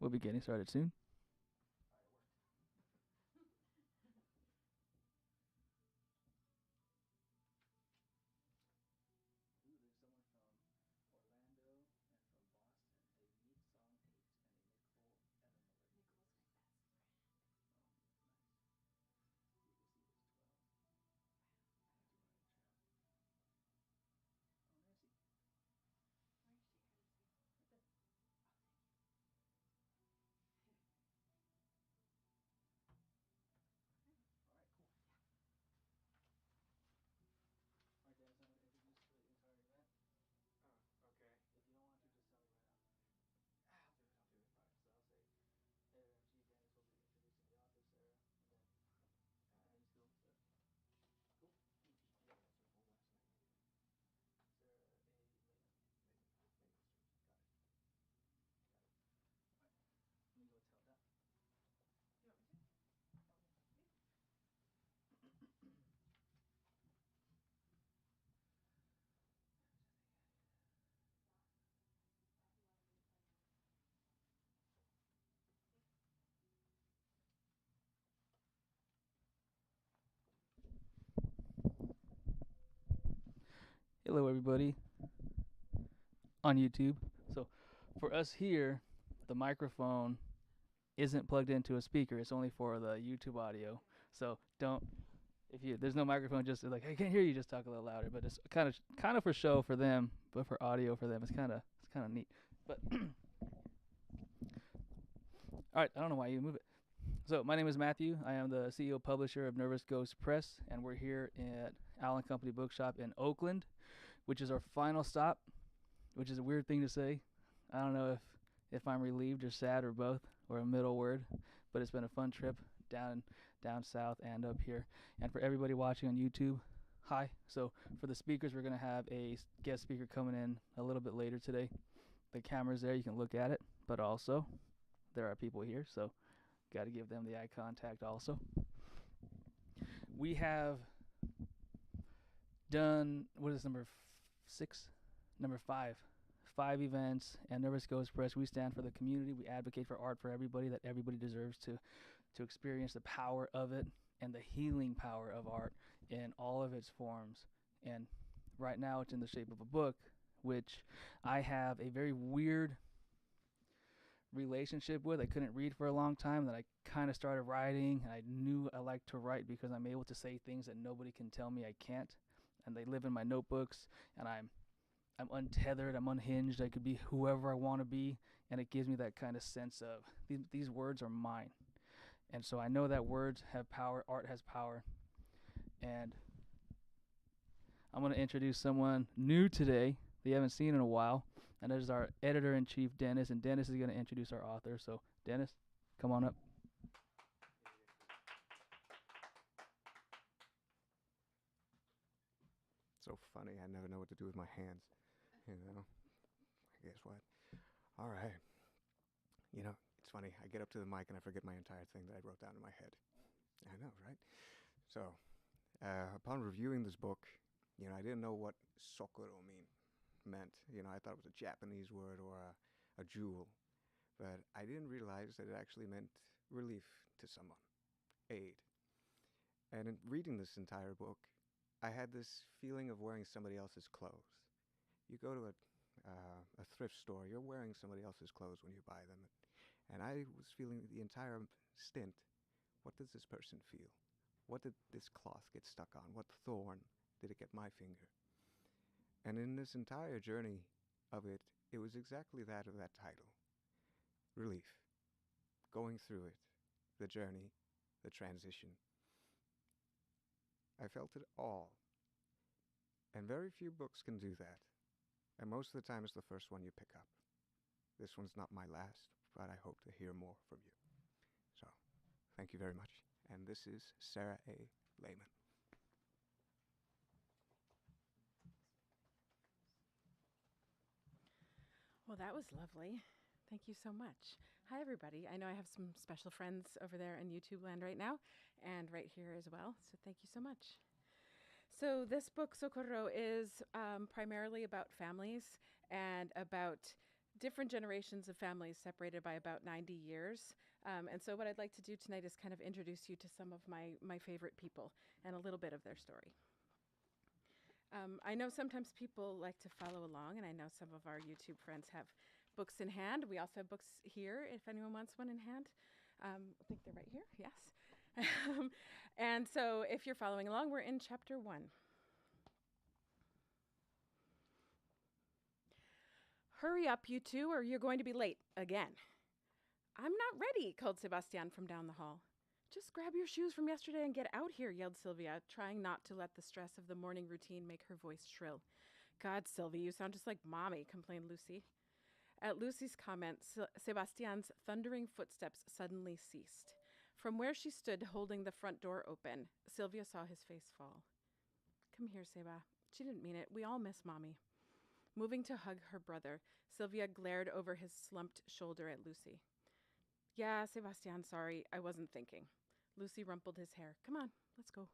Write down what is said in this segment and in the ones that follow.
We'll be getting started soon. Ooh, there's someone from Orlando and from Boston. A neat song taste and a Nicole Evan alert. Nicole's my best friend. Oh, nice. You can see there's 12. And 2 are in the chat. Oh, Nancy. Where is she? I gotta see. Right there. Oh, thank you. All right, cool. All right, Dennis, I'm going to introduce the entire event. Okay. If you don't want to, just tell me right now. I'll do it. All right, so I'll say editor in chief Dennis will be introducing the author, Sarah, and then you still, Sarah? Cool. Yeah, what's her full last name? Sarah A. Leman. Maybe Street. Got it. Got it. All right. Let me go tell that. You want me to? Hello, everybody on YouTube. So, for us here, the microphone isn't plugged into a speaker. It's only for the YouTube audio. So don't, if you there's no microphone, just like I can't hear you, just talk a little louder. But it's kind of for show for them, but for audio for them, it's kind of neat. But all right, I don't know why you move it. So my name is Matthew. I am the CEO publisher of Nervous Ghost Press, and we're here at Owl Company Bookshop in Oakland, which is our final stop, which is a weird thing to say. I don't know if I'm relieved or sad or both or a middle word, but it's been a fun trip down south and up here. And for everybody watching on YouTube, hi. So for the speakers, we're going to have a guest speaker coming in a little bit later today. The camera's there, you can look at it, but also there are people here, so got to give them the eye contact also. We have done, what is number 6? Number 5. 5 events, and Nervous Ghost Press, we stand for the community. We advocate for art for everybody, that everybody deserves to experience the power of it and the healing power of art in all of its forms. And right now it's in the shape of a book, which I have a very weird relationship with. I couldn't read for a long time, then I kind of started writing, and I knew I liked to write because I'm able to say things that nobody can tell me I can't, and they live in my notebooks, and I'm untethered, I'm unhinged, I could be whoever I want to be, and it gives me that kind of sense of these words are mine. And so I know that words have power, art has power, and I'm going to introduce someone new today that you haven't seen in a while, and that is our editor-in-chief, Dennis, and Dennis is going to introduce our author. So, Dennis, come on up. So funny. I never know what to do with my hands. You know. Guess what? All right. You know, it's funny. I get up to the mic and I forget my entire thing that I wrote down in my head. I know, right? So, upon reviewing this book, I didn't know what SOCORRO meant. I thought it was a Japanese word or a jewel. But I didn't realize that it actually meant relief to someone, aid. And in reading this entire book, I had this feeling of wearing somebody else's clothes. You go to a thrift store, you're wearing somebody else's clothes when you buy them. And I was feeling the entire stint, what does this person feel? What did this cloth get stuck on? What thorn did it get my finger? And in this entire journey of it, it was exactly that of that title. Relief. Going through it. The journey. The transition. I felt it all. And very few books can do that. And most of the time it's the first one you pick up. This one's not my last, but I hope to hear more from you. So, thank you very much. And this is Sara A. Leman. Well, that was lovely. Thank you so much. Hi, everybody. I know I have some special friends over there in YouTube land right now and right here as well. So thank you so much. So this book, SOCORRO, is primarily about families and about different generations of families separated by about 90 years. And so what I'd like to do tonight is kind of introduce you to some of my favorite people and a little bit of their story. I know sometimes people like to follow along, and I know some of our YouTube friends have books in hand. We also have books here if anyone wants one in hand. I think they're right here, yes. And so if you're following along, we're in chapter 1. Hurry up, you two, or you're going to be late again. I'm not ready, called Sebastian from down the hall. Just grab your shoes from yesterday and get out here, yelled Sylvia, trying not to let the stress of the morning routine make her voice shrill. God, Sylvie, you sound just like Mommy, complained Lucy. At Lucy's comment, Sebastian's thundering footsteps suddenly ceased. From where she stood holding the front door open, Sylvia saw his face fall. Come here, Seba. She didn't mean it. We all miss Mommy. Moving to hug her brother, Sylvia glared over his slumped shoulder at Lucy. Yeah, Sebastian, sorry, I wasn't thinking. Lucy rumpled his hair. Come on, let's go.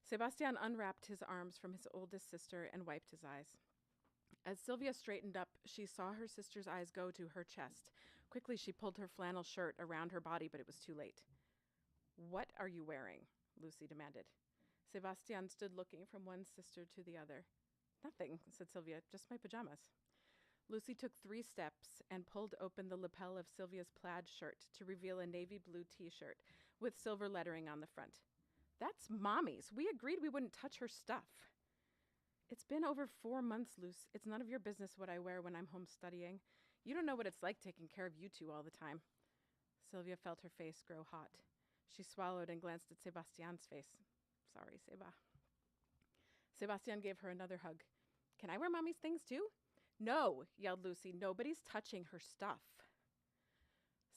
Sebastian unwrapped his arms from his oldest sister and wiped his eyes. As Sylvia straightened up, she saw her sister's eyes go to her chest. Quickly, she pulled her flannel shirt around her body, but it was too late. What are you wearing? Lucy demanded. Sebastian stood looking from one sister to the other. Nothing, said Sylvia, just my pajamas. Lucy took 3 steps and pulled open the lapel of Sylvia's plaid shirt to reveal a navy blue t-shirt with silver lettering on the front. That's Mommy's. We agreed we wouldn't touch her stuff. It's been over 4 months, Luce. It's none of your business what I wear when I'm home studying. You don't know what it's like taking care of you two all the time. Sylvia felt her face grow hot. She swallowed and glanced at Sebastian's face. Sorry, Seba. Sebastian gave her another hug. Can I wear Mommy's things too? No, yelled Lucy. Nobody's touching her stuff.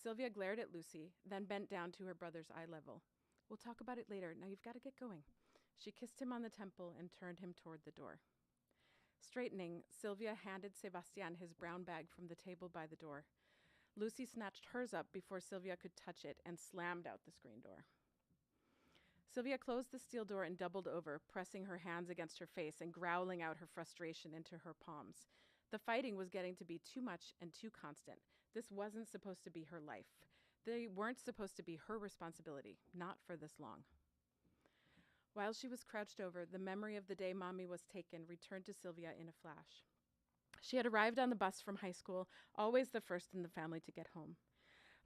Sylvia glared at Lucy, then bent down to her brother's eye level. We'll talk about it later. Now you've got to get going. She kissed him on the temple and turned him toward the door. Straightening, Sylvia handed Sebastian his brown bag from the table by the door. Lucy snatched hers up before Sylvia could touch it and slammed out the screen door. Sylvia closed the steel door and doubled over, pressing her hands against her face and growling out her frustration into her palms. The fighting was getting to be too much and too constant. This wasn't supposed to be her life. They weren't supposed to be her responsibility, not for this long. While she was crouched over, the memory of the day Mommy was taken returned to Sylvia in a flash. She had arrived on the bus from high school, always the first in the family to get home.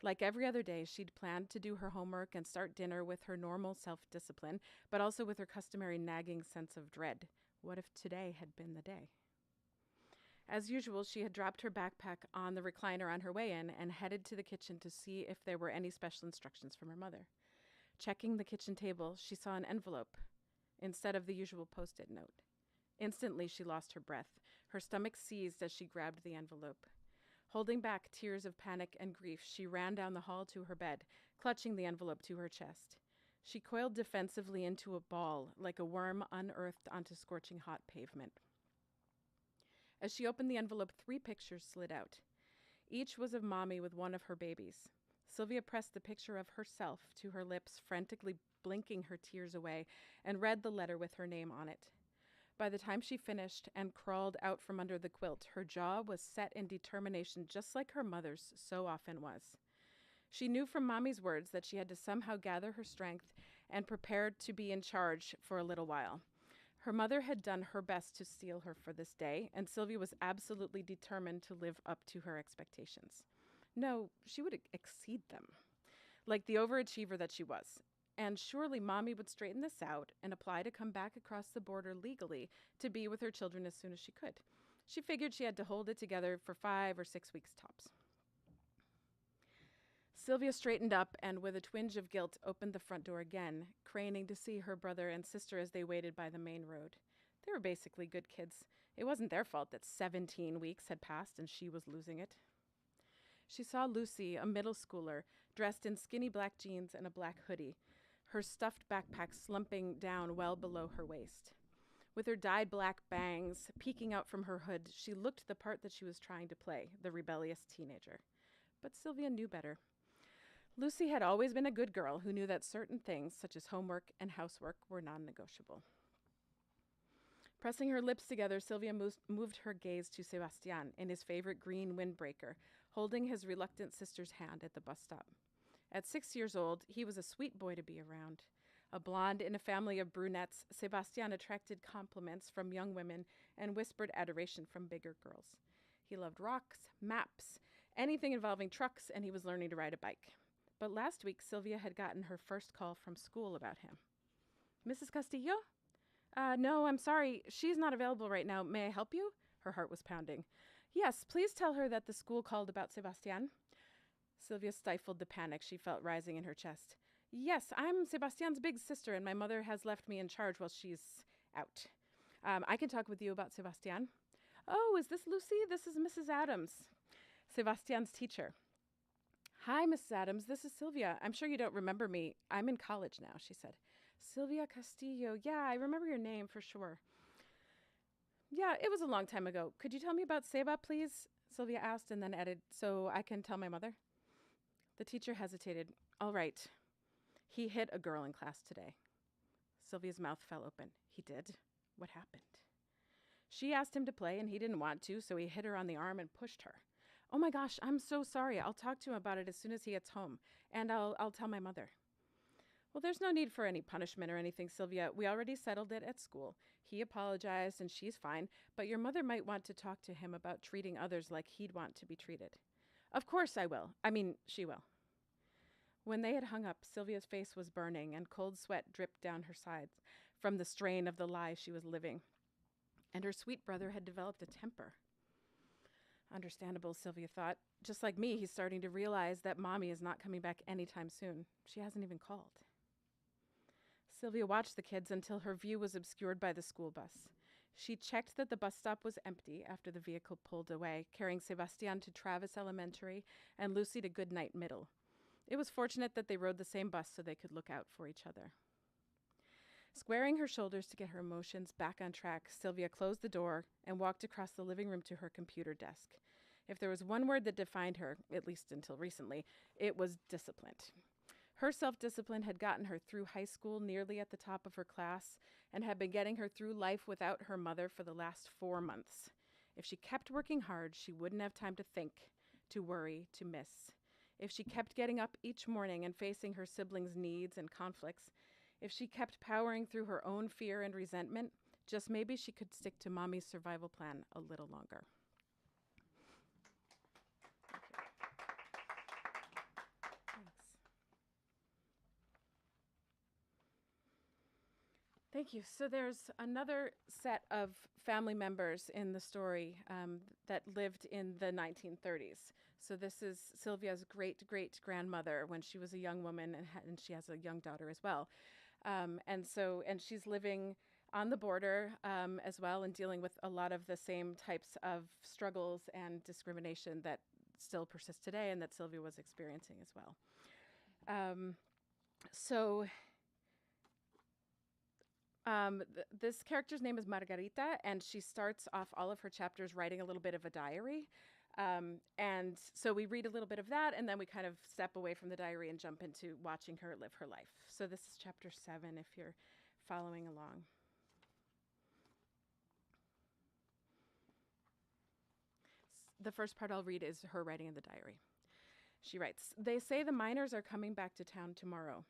Like every other day, she'd planned to do her homework and start dinner with her normal self-discipline, but also with her customary nagging sense of dread. What if today had been the day? As usual, she had dropped her backpack on the recliner on her way in and headed to the kitchen to see if there were any special instructions from her mother. Checking the kitchen table, she saw an envelope instead of the usual post-it note. Instantly, she lost her breath. Her stomach seized as she grabbed the envelope. Holding back tears of panic and grief, she ran down the hall to her bed, clutching the envelope to her chest. She coiled defensively into a ball, like a worm unearthed onto scorching hot pavement. As she opened the envelope, 3 pictures slid out. Each was of Mommy with one of her babies. Sylvia pressed the picture of herself to her lips, frantically blinking her tears away, and read the letter with her name on it. By the time she finished and crawled out from under the quilt, her jaw was set in determination, just like her mother's so often was. She knew from Mommy's words that she had to somehow gather her strength and prepare to be in charge for a little while. Her mother had done her best to steel her for this day, and Sylvia was absolutely determined to live up to her expectations. No, she would exceed them, like the overachiever that she was. And surely Mommy would straighten this out and apply to come back across the border legally to be with her children as soon as she could. She figured she had to hold it together for 5 or 6 weeks tops. Sylvia straightened up and, with a twinge of guilt, opened the front door again, craning to see her brother and sister as they waited by the main road. They were basically good kids. It wasn't their fault that 17 weeks had passed and she was losing it. She saw Lucy, a middle schooler, dressed in skinny black jeans and a black hoodie, her stuffed backpack slumping down well below her waist. With her dyed black bangs peeking out from her hood, she looked the part that she was trying to play, the rebellious teenager. But Sylvia knew better. Lucy had always been a good girl who knew that certain things, such as homework and housework, were non-negotiable. Pressing her lips together, Sylvia moved her gaze to Sebastian in his favorite green windbreaker, holding his reluctant sister's hand at the bus stop. At 6 years old, he was a sweet boy to be around. A blonde in a family of brunettes, Sebastian attracted compliments from young women and whispered adoration from bigger girls. He loved rocks, maps, anything involving trucks, and he was learning to ride a bike. But last week, Sylvia had gotten her first call from school about him. Mrs. Castillo? No, I'm sorry. She's not available right now. May I help you? Her heart was pounding. Yes, please tell her that the school called about Sebastian. Sylvia stifled the panic she felt rising in her chest. Yes, I'm Sebastian's big sister, and my mother has left me in charge while she's out. I can talk with you about Sebastian. Oh, is this Lucy? This is Mrs. Adams, Sebastian's teacher. Hi, Mrs. Adams. This is Sylvia. I'm sure you don't remember me. I'm in college now, she said. Sylvia Castillo. Yeah, I remember your name for sure. Yeah, it was a long time ago. Could you tell me about Seba, please? Sylvia asked and then added, so I can tell my mother. The teacher hesitated. All right. He hit a girl in class today. Sylvia's mouth fell open. He did? What happened? She asked him to play and he didn't want to, so he hit her on the arm and pushed her. Oh my gosh, I'm so sorry. I'll talk to him about it as soon as he gets home, and I'll tell my mother. Well, there's no need for any punishment or anything, Sylvia. We already settled it at school. He apologized and she's fine, but your mother might want to talk to him about treating others like he'd want to be treated. Of course I will. She will. When they had hung up, Sylvia's face was burning and cold sweat dripped down her sides from the strain of the lie she was living. And her sweet brother had developed a temper. Understandable, Sylvia thought. Just like me, he's starting to realize that Mommy is not coming back anytime soon. She hasn't even called. Sylvia watched the kids until her view was obscured by the school bus. She checked that the bus stop was empty after the vehicle pulled away, carrying Sebastian to Travis Elementary and Lucy to Goodnight Middle. It was fortunate that they rode the same bus so they could look out for each other. Squaring her shoulders to get her emotions back on track, Sylvia closed the door and walked across the living room to her computer desk. If there was one word that defined her, at least until recently, it was disciplined. Her self-discipline had gotten her through high school nearly at the top of her class and had been getting her through life without her mother for the last 4 months. If she kept working hard, she wouldn't have time to think, to worry, to miss. If she kept getting up each morning and facing her siblings' needs and conflicts, if she kept powering through her own fear and resentment, just maybe she could stick to Mommy's survival plan a little longer. Thank you. So there's another set of family members in the story that lived in the 1930s. So this is Sylvia's great-great-grandmother when she was a young woman, and she has a young daughter as well. And she's living on the border as well and dealing with a lot of the same types of struggles and discrimination that still persist today and that Sylvia was experiencing as well. This character's name is Margarita, and she starts off all of her chapters writing a little bit of a diary. And so we read a little bit of that, and then we kind of step away from the diary and jump into watching her live her life. So this is chapter 7, if you're following along. The first part I'll read is her writing in the diary. She writes, "They say the miners are coming back to town tomorrow.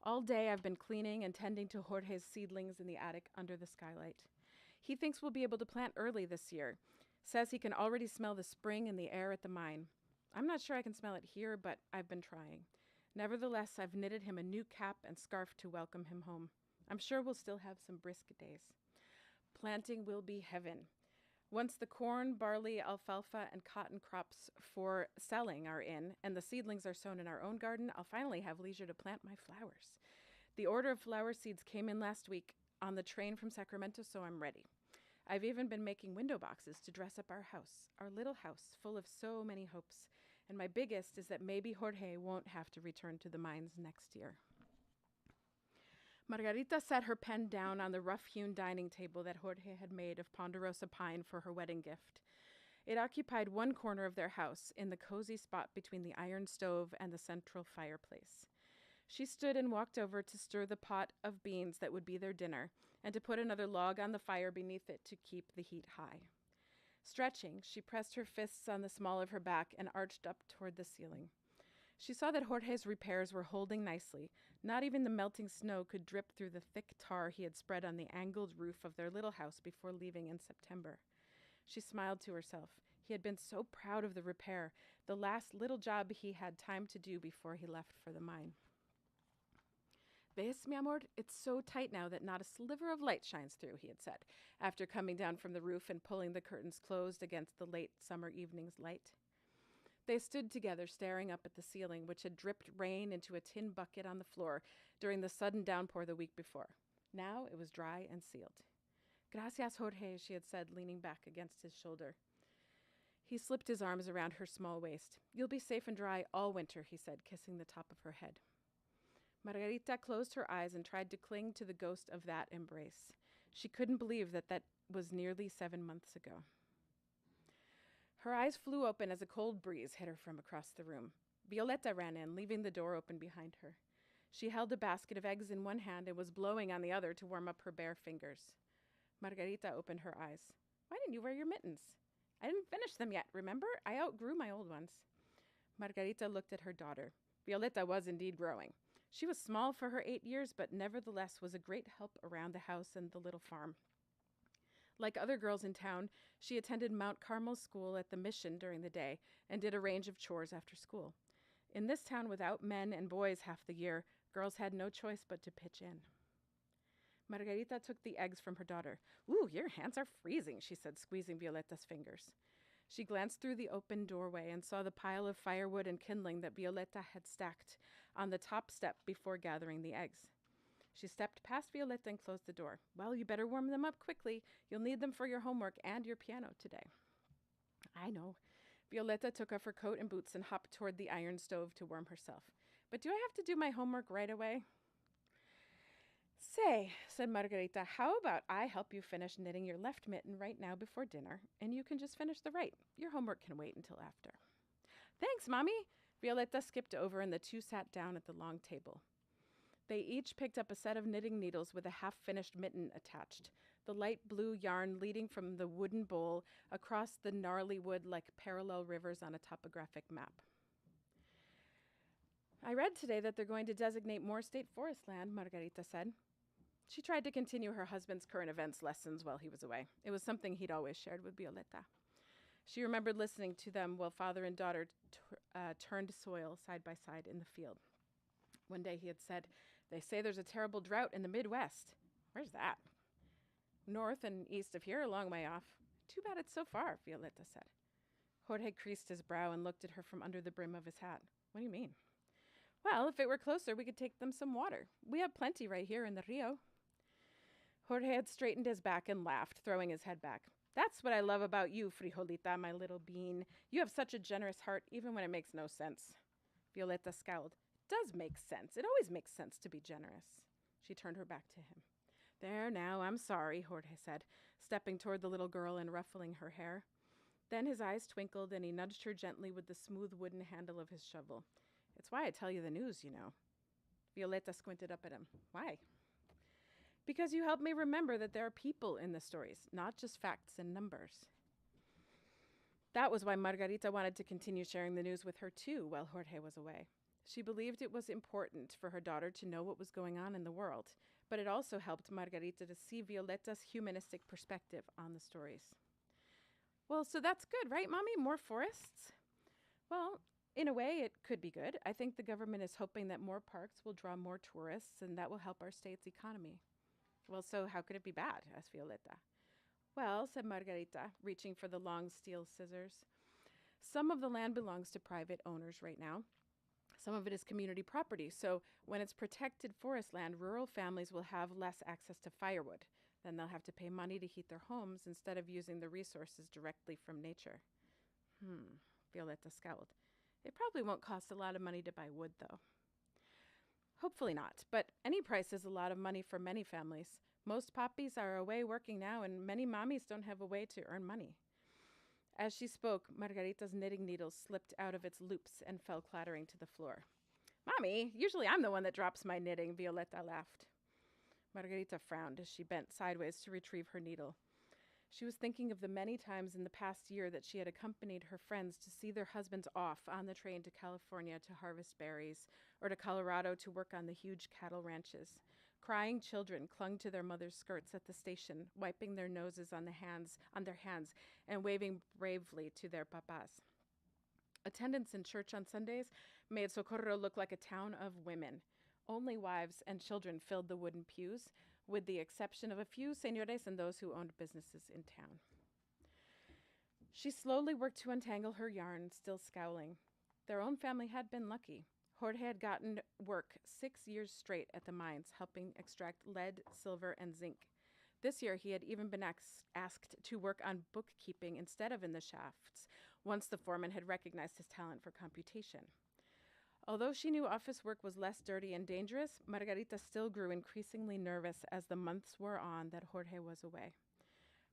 All day I've been cleaning and tending to Jorge's seedlings in the attic under the skylight. He thinks we'll be able to plant early this year. Says he can already smell the spring in the air at the mine. I'm not sure I can smell it here, but I've been trying. Nevertheless, I've knitted him a new cap and scarf to welcome him home. I'm sure we'll still have some brisk days. Planting will be heaven. Once the corn, barley, alfalfa, and cotton crops for selling are in, and the seedlings are sown in our own garden, I'll finally have leisure to plant my flowers. The order of flower seeds came in last week on the train from Sacramento, so I'm ready. I've even been making window boxes to dress up our house, our little house full of so many hopes. And my biggest is that maybe Jorge won't have to return to the mines next year." Margarita set her pen down on the rough-hewn dining table that Jorge had made of ponderosa pine for her wedding gift. It occupied one corner of their house, in the cozy spot between the iron stove and the central fireplace. She stood and walked over to stir the pot of beans that would be their dinner, and to put another log on the fire beneath it to keep the heat high. Stretching, she pressed her fists on the small of her back and arched up toward the ceiling. She saw that Jorge's repairs were holding nicely. Not even the melting snow could drip through the thick tar he had spread on the angled roof of their little house before leaving in September. She smiled to herself. He had been so proud of the repair, the last little job he had time to do before he left for the mine. "Ves, mi amor, it's so tight now that not a sliver of light shines through," he had said, after coming down from the roof and pulling the curtains closed against the late summer evening's light. They stood together, staring up at the ceiling, which had dripped rain into a tin bucket on the floor during the sudden downpour the week before. Now it was dry and sealed. "Gracias, Jorge," she had said, leaning back against his shoulder. He slipped his arms around her small waist. "You'll be safe and dry all winter," he said, kissing the top of her head. Margarita closed her eyes and tried to cling to the ghost of that embrace. She couldn't believe that was nearly 7 months ago. Her eyes flew open as a cold breeze hit her from across the room. Violeta ran in, leaving the door open behind her. She held a basket of eggs in one hand and was blowing on the other to warm up her bare fingers. Margarita opened her eyes. "Why didn't you wear your mittens?" "I didn't finish them yet, remember? I outgrew my old ones." Margarita looked at her daughter. Violeta was indeed growing. She was small for her 8 years, but nevertheless was a great help around the house and the little farm. Like other girls in town, she attended Mount Carmel School at the Mission during the day and did a range of chores after school. In this town without men and boys half the year, girls had no choice but to pitch in. Margarita took the eggs from her daughter. "Ooh, your hands are freezing," she said, squeezing Violeta's fingers. She glanced through the open doorway and saw the pile of firewood and kindling that Violeta had stacked on the top step before gathering the eggs. She stepped past Violeta and closed the door. "Well, you better warm them up quickly. You'll need them for your homework and your piano today." "I know." Violeta took off her coat and boots and hopped toward the iron stove to warm herself. "But do I have to do my homework right away?" "Say," said Margarita, "how about I help you finish knitting your left mitten right now before dinner, and you can just finish the right. Your homework can wait until after." "Thanks, Mommy." Violeta skipped over and the two sat down at the long table. They each picked up a set of knitting needles with a half-finished mitten attached, the light blue yarn leading from the wooden bowl across the gnarly wood like parallel rivers on a topographic map. "I read today that they're going to designate more state forest land," Margarita said. She tried to continue her husband's current events lessons while he was away. It was something he'd always shared with Violeta. She remembered listening to them while father and daughter turned soil side by side in the field. One day he had said, "They say there's a terrible drought in the Midwest." "Where's that?" "North and east of here, a long way off." "Too bad it's so far," Violeta said. Jorge creased his brow and looked at her from under the brim of his hat. "What do you mean?" "Well, if it were closer, we could take them some water. We have plenty right here in the Rio." Jorge had straightened his back and laughed, throwing his head back. "That's what I love about you, Frijolita, my little bean. You have such a generous heart, even when it makes no sense." Violeta scowled. "It does make sense. It always makes sense to be generous." She turned her back to him. "There now, I'm sorry," Jorge said, stepping toward the little girl and ruffling her hair. Then his eyes twinkled and he nudged her gently with the smooth wooden handle of his shovel. "It's why I tell you the news, you know." Violeta squinted up at him. "Why?" "Because you help me remember that there are people in the stories, not just facts and numbers." That was why Margarita wanted to continue sharing the news with her too while Jorge was away. She believed it was important for her daughter to know what was going on in the world, but it also helped Margarita to see Violeta's humanistic perspective on the stories. "Well, so that's good, right, Mommy? More forests?" "Well, in a way, it could be good. I think the government is hoping that more parks will draw more tourists, and that will help our state's economy." "Well, so how could it be bad?" asked Violeta. "Well," said Margarita, reaching for the long steel scissors, "some of the land belongs to private owners right now. Some of it is community property, so when it's protected forest land, rural families will have less access to firewood. Then they'll have to pay money to heat their homes instead of using the resources directly from nature." Violeta scowled. "It probably won't cost a lot of money to buy wood, though." "Hopefully not, but any price is a lot of money for many families. Most poppies are away working now, and many mommies don't have a way to earn money." As she spoke, Margarita's knitting needle slipped out of its loops and fell clattering to the floor. Mommy, usually I'm the one that drops my knitting, Violetta laughed. Margarita frowned as she bent sideways to retrieve her needle. She was thinking of the many times in the past year that she had accompanied her friends to see their husbands off on the train to California to harvest berries, or to Colorado to work on the huge cattle ranches. Crying children clung to their mothers' skirts at the station, wiping their noses on their hands, and waving bravely to their papas. Attendance in church on Sundays made SOCORRO look like a town of women. Only wives and children filled the wooden pews, with the exception of a few señores and those who owned businesses in town. She slowly worked to untangle her yarn, still scowling. Their own family had been lucky. Jorge had gotten work 6 years straight at the mines, helping extract lead, silver, and zinc. This year, he had even been asked to work on bookkeeping instead of in the shafts, once the foreman had recognized his talent for computation. Although she knew office work was less dirty and dangerous, Margarita still grew increasingly nervous as the months wore on that Jorge was away.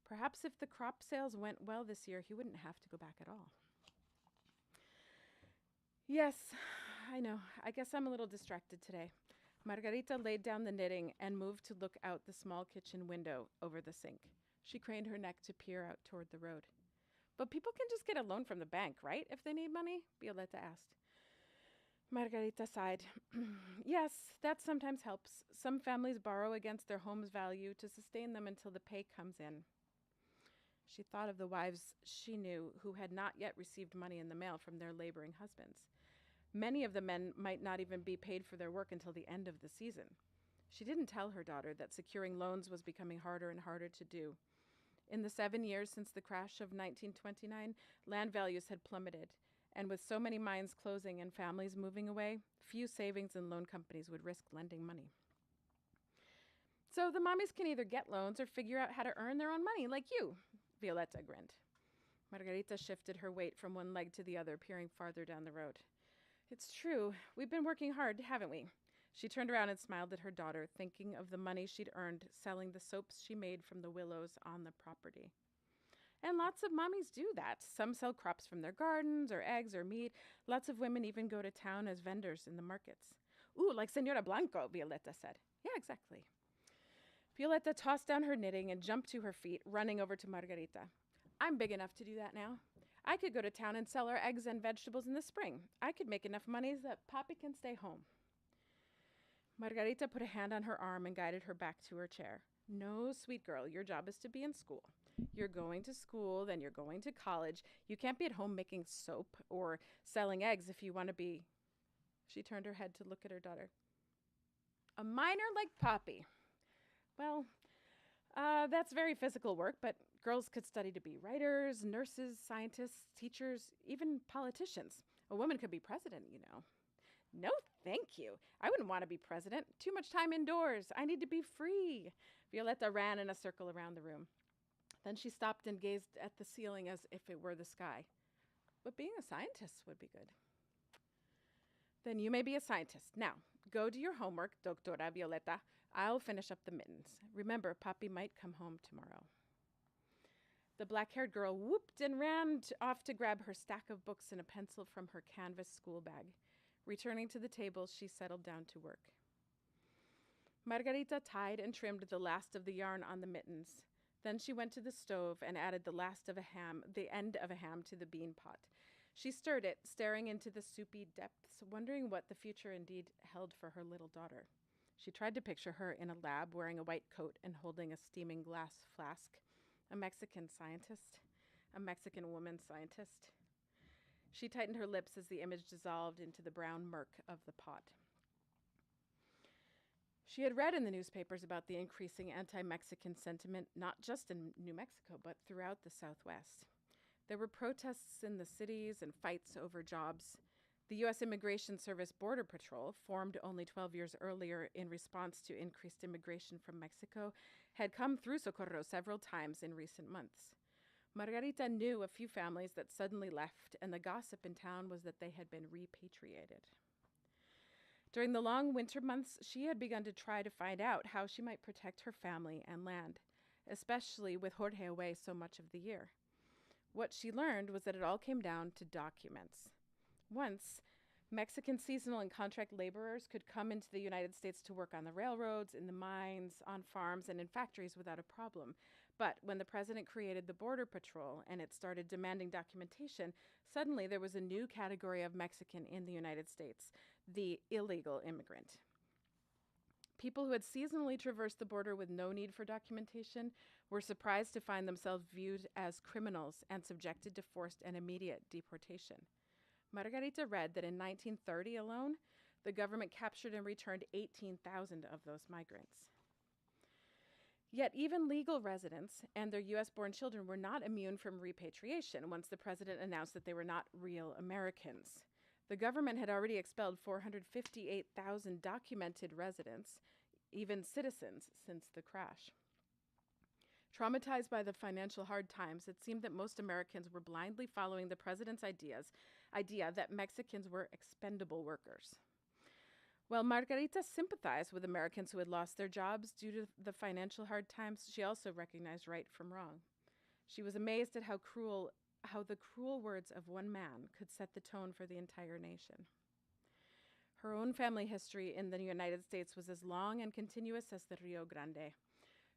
Perhaps if the crop sales went well this year, he wouldn't have to go back at all. Yes, I know. I guess I'm a little distracted today. Margarita laid down the knitting and moved to look out the small kitchen window over the sink. She craned her neck to peer out toward the road. But people can just get a loan from the bank, right, if they need money? Violetta asked. Margarita sighed. Yes, that sometimes helps. Some families borrow against their home's value to sustain them until the pay comes in. She thought of the wives she knew who had not yet received money in the mail from their laboring husbands. Many of the men might not even be paid for their work until the end of the season. She didn't tell her daughter that securing loans was becoming harder and harder to do. In the 7 years since the crash of 1929, land values had plummeted, and with so many mines closing and families moving away, few savings and loan companies would risk lending money. So the mommies can either get loans or figure out how to earn their own money, like you, Violetta grinned. Margarita shifted her weight from one leg to the other, peering farther down the road. It's true. We've been working hard, haven't we? She turned around and smiled at her daughter, thinking of the money she'd earned selling the soaps she made from the willows on the property. And lots of mommies do that. Some sell crops from their gardens, or eggs, or meat. Lots of women even go to town as vendors in the markets. Ooh, like Senora Blanco, Violetta said. Yeah, exactly. Violetta tossed down her knitting and jumped to her feet, running over to Margarita. I'm big enough to do that now. I could go to town and sell our eggs and vegetables in the spring. I could make enough money that Papi can stay home. Margarita put a hand on her arm and guided her back to her chair. No, sweet girl, your job is to be in school. You're going to school, then you're going to college. You can't be at home making soap or selling eggs if you want to be... She turned her head to look at her daughter. A miner like Papi. Well, that's very physical work, but girls could study to be writers, nurses, scientists, teachers, even politicians. A woman could be president, you know. No, thank you. I wouldn't want to be president. Too much time indoors. I need to be free. Violetta ran in a circle around the room. Then she stopped and gazed at the ceiling as if it were the sky. But being a scientist would be good. Then you may be a scientist. Now, go do your homework, Doctora Violetta. I'll finish up the mittens. Remember, Papi might come home tomorrow. The black-haired girl whooped and ran off to grab her stack of books and a pencil from her canvas school bag. Returning to the table, she settled down to work. Margarita tied and trimmed the last of the yarn on the mittens. Then she went to the stove and added the end of a ham to the bean pot. She stirred it, staring into the soupy depths, wondering what the future indeed held for her little daughter. She tried to picture her in a lab wearing a white coat and holding a steaming glass flask. A Mexican scientist. A Mexican woman scientist. She tightened her lips as the image dissolved into the brown murk of the pot. She had read in the newspapers about the increasing anti-Mexican sentiment, not just in New Mexico, but throughout the Southwest. There were protests in the cities and fights over jobs. The U.S. Immigration Service Border Patrol, formed only 12 years earlier in response to increased immigration from Mexico, had come through SOCORRO several times in recent months. Margarita knew a few families that suddenly left, and the gossip in town was that they had been repatriated. During the long winter months, she had begun to try to find out how she might protect her family and land, especially with Jorge away so much of the year. What she learned was that it all came down to documents. Once, Mexican seasonal and contract laborers could come into the United States to work on the railroads, in the mines, on farms, and in factories without a problem. But when the president created the Border Patrol and it started demanding documentation, suddenly there was a new category of Mexican in the United States, the illegal immigrant. People who had seasonally traversed the border with no need for documentation were surprised to find themselves viewed as criminals and subjected to forced and immediate deportation. Margarita read that in 1930 alone, the government captured and returned 18,000 of those migrants. Yet even legal residents and their U.S.-born children were not immune from repatriation once the president announced that they were not real Americans. The government had already expelled 458,000 documented residents, even citizens, since the crash. Traumatized by the financial hard times, it seemed that most Americans were blindly following the president's idea that Mexicans were expendable workers. While Margarita sympathized with Americans who had lost their jobs due to the financial hard times, she also recognized right from wrong. She was amazed at how the cruel words of one man could set the tone for the entire nation. Her own family history in the United States was as long and continuous as the Rio Grande.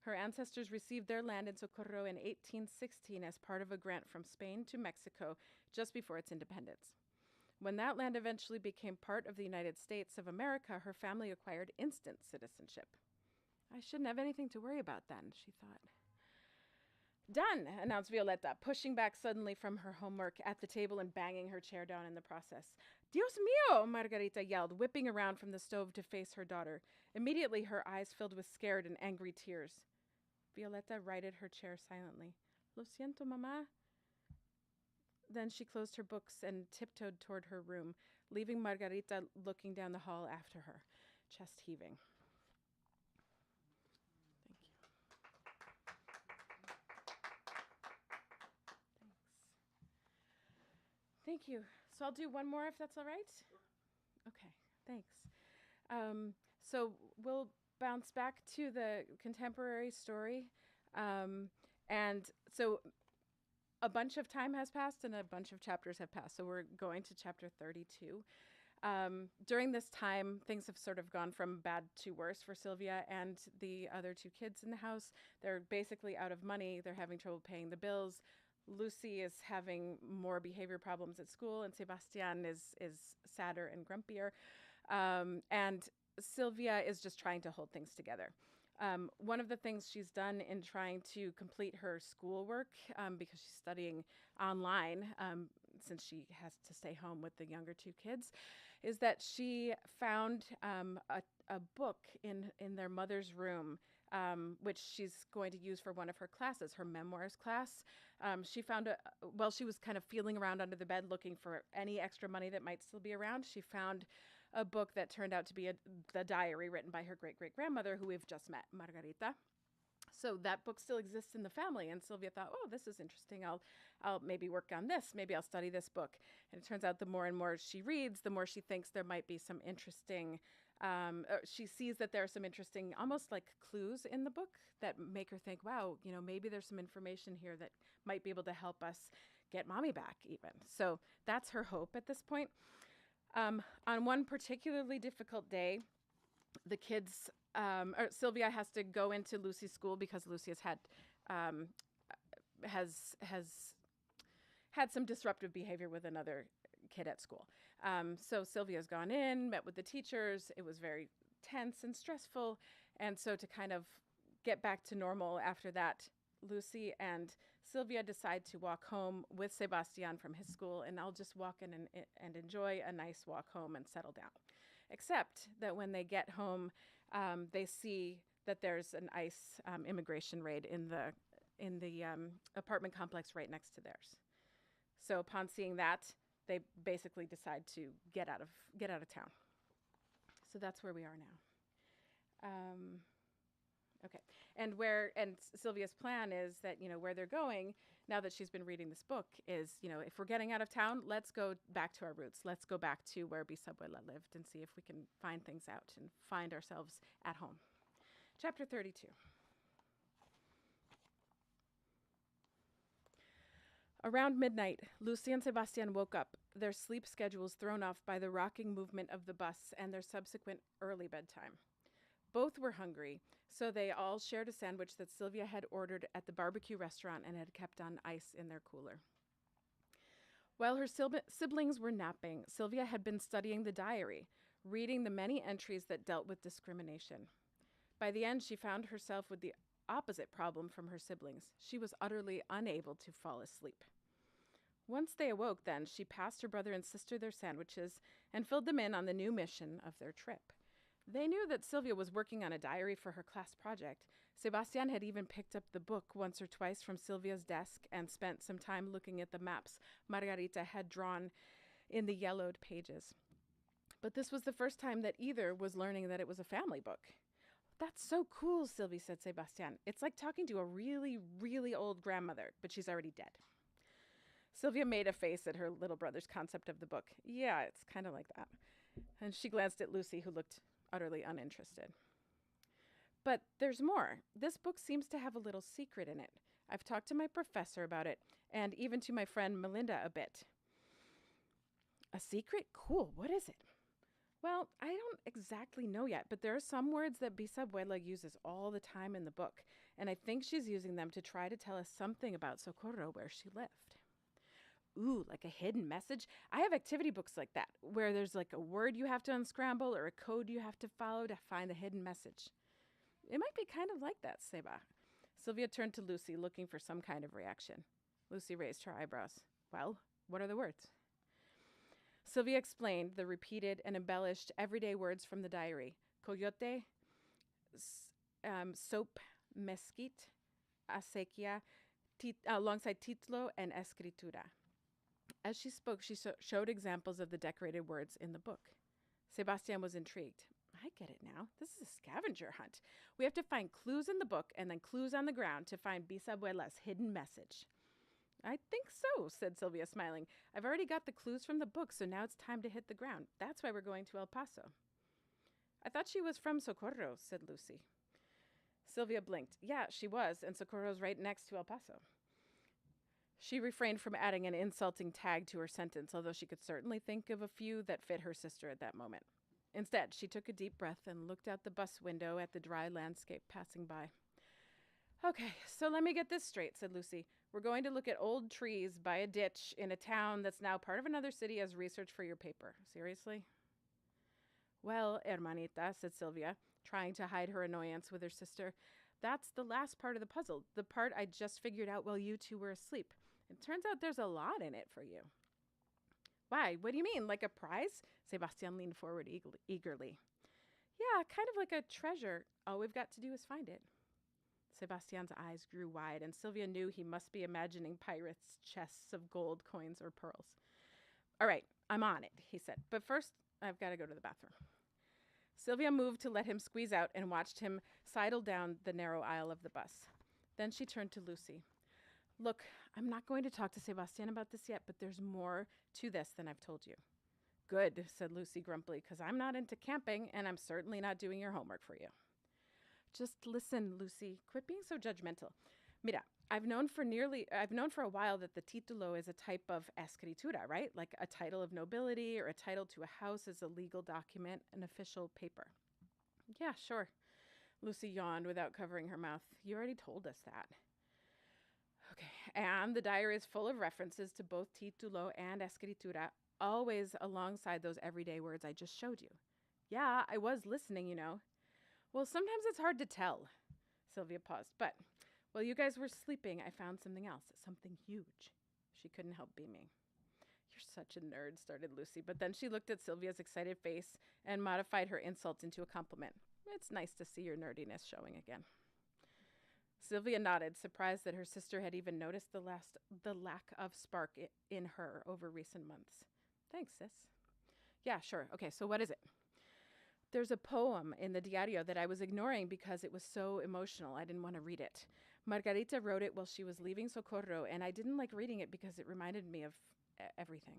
Her ancestors received their land in SOCORRO in 1816 as part of a grant from Spain to Mexico just before its independence. When that land eventually became part of the United States of America, her family acquired instant citizenship. I shouldn't have anything to worry about then, she thought. Done, announced Violeta, pushing back suddenly from her homework at the table and banging her chair down in the process. Dios mío, Margarita yelled, whipping around from the stove to face her daughter. Immediately, her eyes filled with scared and angry tears. Violeta righted her chair silently. Lo siento, mamá. Then she closed her books and tiptoed toward her room, leaving Margarita looking down the hall after her, chest heaving. Thank you. So I'll do one more if that's all right? Okay, thanks. So we'll bounce back to the contemporary story. And so a bunch of time has passed and a bunch of chapters have passed. So we're going to chapter 32. During this time, things have sort of gone from bad to worse for Sylvia and the other two kids in the house. They're basically out of money. They're having trouble paying the bills. Lucy is having more behavior problems at school, and Sebastian is sadder and grumpier. And Sylvia is just trying to hold things together. One of the things she's done in trying to complete her schoolwork, because she's studying online, since she has to stay home with the younger two kids, is that she found a book in their mother's room, which she's going to use for one of her classes, her memoirs class. She found while she was kind of feeling around under the bed looking for any extra money that might still be around, she found a book that turned out to be the diary written by her great-great-grandmother, who we've just met, Margarita. So that book still exists in the family, and Sylvia thought, oh, this is interesting. I'll maybe work on this. Maybe I'll study this book. And it turns out the more and more she reads, the more she thinks there might be some interesting, she sees that there are some interesting, almost like clues in the book that make her think, wow, maybe there's some information here that might be able to help us get mommy back even. So that's her hope at this point. On one particularly difficult day, the kids, Sylvia has to go into Lucy's school because Lucy has had some disruptive behavior with another kid at school. So Sylvia's gone in, met with the teachers. It was very tense and stressful. And so to kind of get back to normal after that, Lucy and Sylvia decide to walk home with Sebastian from his school, and I'll just walk in and enjoy a nice walk home and settle down. Except that when they get home, they see that there's an ICE immigration raid in the apartment complex right next to theirs. So upon seeing that, they basically decide to get out of town. So that's where we are now. Okay, and Sylvia's plan is that, where they're going, now that she's been reading this book, is, if we're getting out of town, let's go back to our roots. Let's go back to where Bisabuela lived and see if we can find things out and find ourselves at home. Chapter 32. Around midnight, Lucy and Sebastian woke up, their sleep schedules thrown off by the rocking movement of the bus and their subsequent early bedtime. Both were hungry, so they all shared a sandwich that Sylvia had ordered at the barbecue restaurant and had kept on ice in their cooler. While her siblings were napping, Sylvia had been studying the diary, reading the many entries that dealt with discrimination. By the end, she found herself with the opposite problem from her siblings. She was utterly unable to fall asleep. Once they awoke, then, she passed her brother and sister their sandwiches and filled them in on the new mission of their trip. They knew that Sylvia was working on a diary for her class project. Sebastian had even picked up the book once or twice from Sylvia's desk and spent some time looking at the maps Margarita had drawn in the yellowed pages. But this was the first time that either was learning that it was a family book. That's so cool, Sylvie said Sebastian. It's like talking to a really, really old grandmother, but she's already dead. Sylvia made a face at her little brother's concept of the book. Yeah, it's kind of like that. And she glanced at Lucy, who looked utterly uninterested. But there's more. This book seems to have a little secret in it. I've talked to my professor about it, and even to my friend Melinda a bit. A secret? Cool. What is it? Well, I don't exactly know yet, but there are some words that Bisabuela uses all the time in the book, and I think she's using them to try to tell us something about SOCORRO, where she lived. Ooh, like a hidden message? I have activity books like that, where there's like a word you have to unscramble or a code you have to follow to find the hidden message. It might be kind of like that, Seba. Sylvia turned to Lucy, looking for some kind of reaction. Lucy raised her eyebrows. Well, what are the words? Sylvia explained the repeated and embellished everyday words from the diary. Coyote, soap, mesquite, acequia, alongside titlo and escritura. As she spoke, she showed examples of the decorated words in the book. Sebastian was intrigued. I get it now. This is a scavenger hunt. We have to find clues in the book and then clues on the ground to find Bisabuela's hidden message. I think so, said Sylvia, smiling. I've already got the clues from the book, so now it's time to hit the ground. That's why we're going to El Paso. I thought she was from SOCORRO, said Lucy. Sylvia blinked. Yeah, she was, and SOCORRO's right next to El Paso. She refrained from adding an insulting tag to her sentence, although she could certainly think of a few that fit her sister at that moment. Instead, she took a deep breath and looked out the bus window at the dry landscape passing by. Okay, so let me get this straight, said Lucy. We're going to look at old trees by a ditch in a town that's now part of another city as research for your paper. Seriously? Well, hermanita, said Sylvia, trying to hide her annoyance with her sister, that's the last part of the puzzle, the part I just figured out while you two were asleep. It turns out there's a lot in it for you. Why? What do you mean? Like a prize? Sebastian leaned forward eagerly. Yeah, kind of like a treasure. All we've got to do is find it. Sebastian's eyes grew wide, and Sylvia knew he must be imagining pirates' chests of gold, coins, or pearls. All right, I'm on it, he said. But first, I've got to go to the bathroom. Sylvia moved to let him squeeze out and watched him sidle down the narrow aisle of the bus. Then she turned to Lucy. Look, I'm not going to talk to Sebastian about this yet, but there's more to this than I've told you. Good, said Lucy grumpily, because I'm not into camping, and I'm certainly not doing your homework for you. Just listen, Lucy. Quit being so judgmental. Mira, I've known for a while that the titulo is a type of escritura, right? Like a title of nobility or a title to a house is a legal document, an official paper. Yeah, sure. Lucy yawned without covering her mouth. You already told us that. Okay, and the diary is full of references to both titulo and escritura, always alongside those everyday words I just showed you. Yeah, I was listening, you know. Well, sometimes it's hard to tell. Sylvia paused. But while you guys were sleeping, I found something else, something huge. She couldn't help beaming. You're such a nerd, started Lucy, but then she looked at Sylvia's excited face and modified her insult into a compliment. It's nice to see your nerdiness showing again. Sylvia nodded, surprised that her sister had even noticed the lack of spark in her over recent months. Thanks, sis. Yeah, sure. Okay, so what is it? There's a poem in the diario that I was ignoring because it was so emotional. I didn't want to read it. Margarita wrote it while she was leaving SOCORRO, and I didn't like reading it because it reminded me of everything.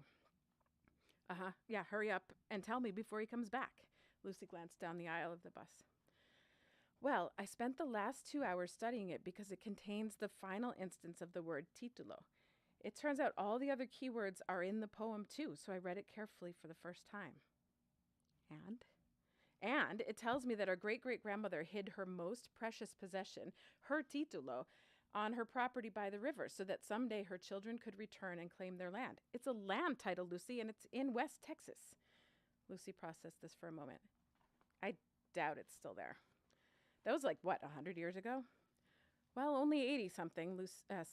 Yeah, hurry up and tell me before he comes back. Lucy glanced down the aisle of the bus. Well, I spent the last 2 hours studying it because it contains the final instance of the word titulo. It turns out all the other keywords are in the poem too, so I read it carefully for the first time. And it tells me that our great-great-grandmother hid her most precious possession, her titulo, on her property by the river so that someday her children could return and claim their land. It's a land title, Lucy, and it's in West Texas. Lucy processed this for a moment. I doubt it's still there. That was 100 years ago? Well, only 80-something,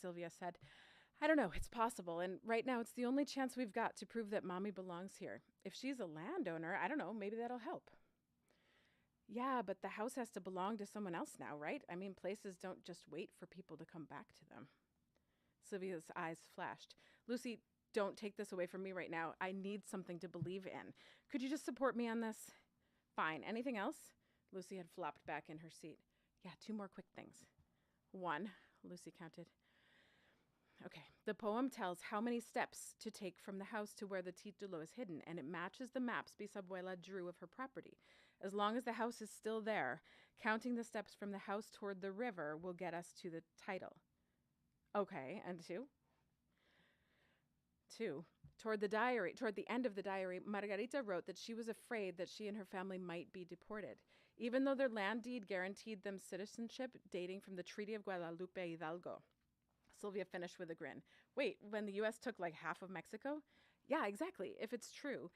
Sylvia said. I don't know, it's possible, and right now it's the only chance we've got to prove that Mommy belongs here. If she's a landowner, I don't know, maybe that'll help. Yeah, but the house has to belong to someone else now, right? I mean, places don't just wait for people to come back to them. Sylvia's eyes flashed. Lucy, don't take this away from me right now. I need something to believe in. Could you just support me on this? Fine. Anything else? Lucy had flopped back in her seat. Yeah, 2 more quick things. 1, Lucy counted. Okay, the poem tells how many steps to take from the house to where the titulo is hidden, and it matches the maps Bisabuela drew of her property. As long as the house is still there, counting the steps from the house toward the river will get us to the title. Okay, and 2? 2. Toward the end of the diary, Margarita wrote that she was afraid that she and her family might be deported, even though their land deed guaranteed them citizenship dating from the Treaty of Guadalupe Hidalgo. Sylvia finished with a grin. Wait, when the U.S. took half of Mexico? Yeah, exactly, if it's true.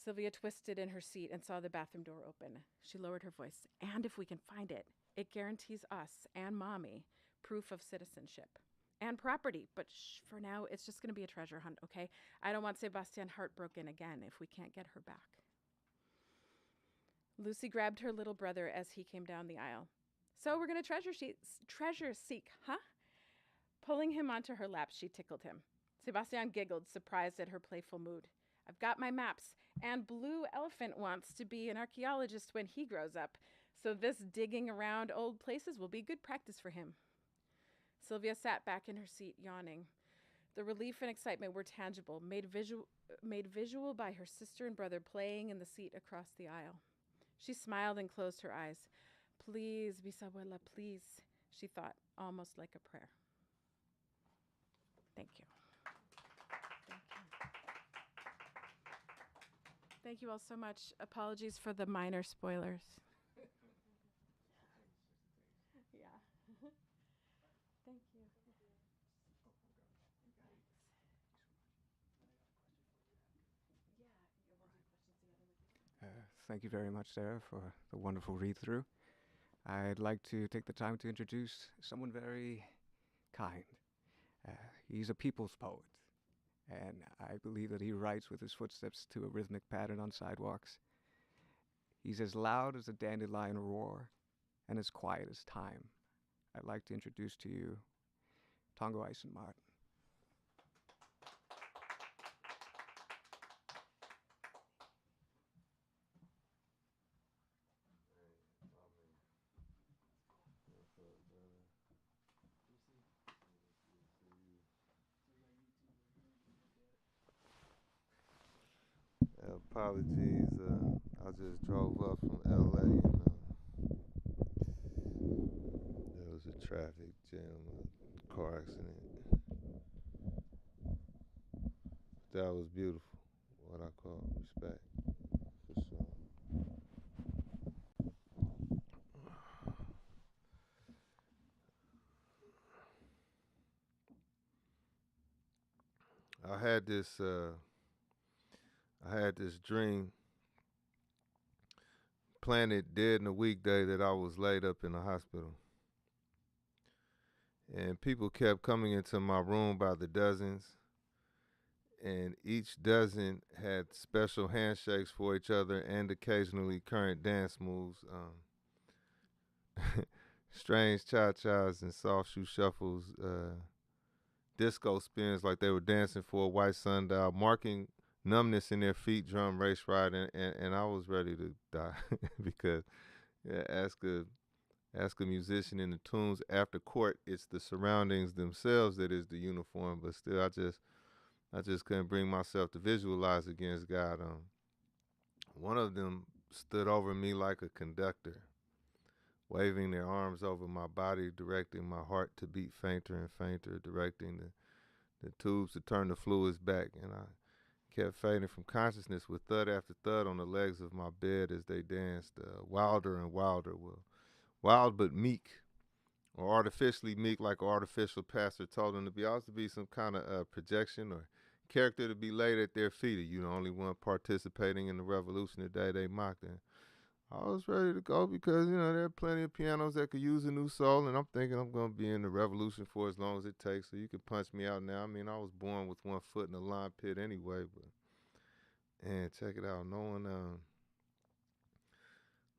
Sylvia twisted in her seat and saw the bathroom door open. She lowered her voice. And if we can find it, it guarantees us and Mommy proof of citizenship and property. But for now, it's just going to be a treasure hunt, okay? I don't want Sebastian heartbroken again if we can't get her back. Lucy grabbed her little brother as he came down the aisle. So we're going to treasure seek, huh? Pulling him onto her lap, she tickled him. Sebastian giggled, surprised at her playful mood. I've got my maps, and Blue Elephant wants to be an archaeologist when he grows up, so this digging around old places will be good practice for him. Sylvia sat back in her seat, yawning. The relief and excitement were tangible, made visual by her sister and brother playing in the seat across the aisle. She smiled and closed her eyes. Please, Bisabuela, please, she thought, almost like a prayer. Thank you. Thank you all so much. Apologies for the minor spoilers. Yeah. Thank you. Thank you very much, Sarah, for the wonderful read-through. I'd like to take the time to introduce someone very kind. He's a people's poet, and I believe that he writes with his footsteps to a rhythmic pattern on sidewalks. He's as loud as a dandelion roar and as quiet as time. I'd like to introduce to you Tongo Ison Martin. Apologies, I just drove up from LA and there was a traffic jam, a car accident. That was beautiful, what I call respect, for sure. I had this dream, planted dead in a weekday, that I was laid up in a hospital. And people kept coming into my room by the dozens, and each dozen had special handshakes for each other and occasionally current dance moves. Strange cha-chas and soft shoe shuffles, disco spins like they were dancing for a white sundial, marking numbness in their feet, drum race ride, and I was ready to die because ask a musician in the tunes after court, it's the surroundings themselves that is the uniform, but still I just couldn't bring myself to visualize against God. One of them stood over me like a conductor, waving their arms over my body, directing my heart to beat fainter and fainter, directing the tubes to turn the fluids back, and I kept fading from consciousness with thud after thud on the legs of my bed as they danced, wilder and wilder. Well, wild but meek, or artificially meek, like an artificial pastor told them to be. Also to be some kind of projection or character to be laid at their feet. You the only one participating in the revolution today. They mocked it. I was ready to go because, there are plenty of pianos that could use a new soul, and I'm thinking I'm going to be in the revolution for as long as it takes, so you can punch me out now. I mean, I was born with one foot in the lime pit anyway, but, and check it out. No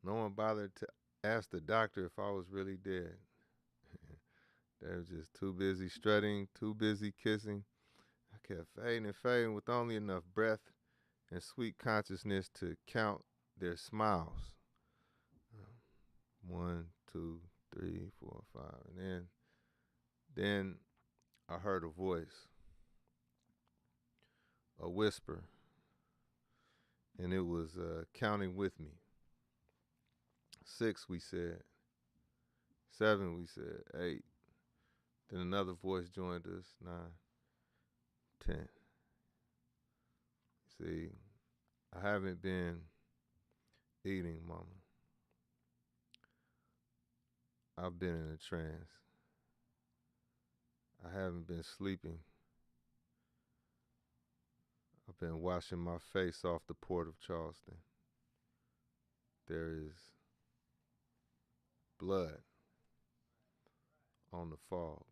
one bothered to ask the doctor if I was really dead. They were just too busy strutting, too busy kissing. I kept fading and fading with only enough breath and sweet consciousness to count their smiles. 1, 2, 3, 4, 5. And then I heard a voice, a whisper, and it was counting with me. 6, we said. 7, we said. 8. Then another voice joined us. 9, 10. See, I haven't been eating, mama. I've been in a trance. I haven't been sleeping. I've been washing my face off the port of Charleston. There is blood on the fog.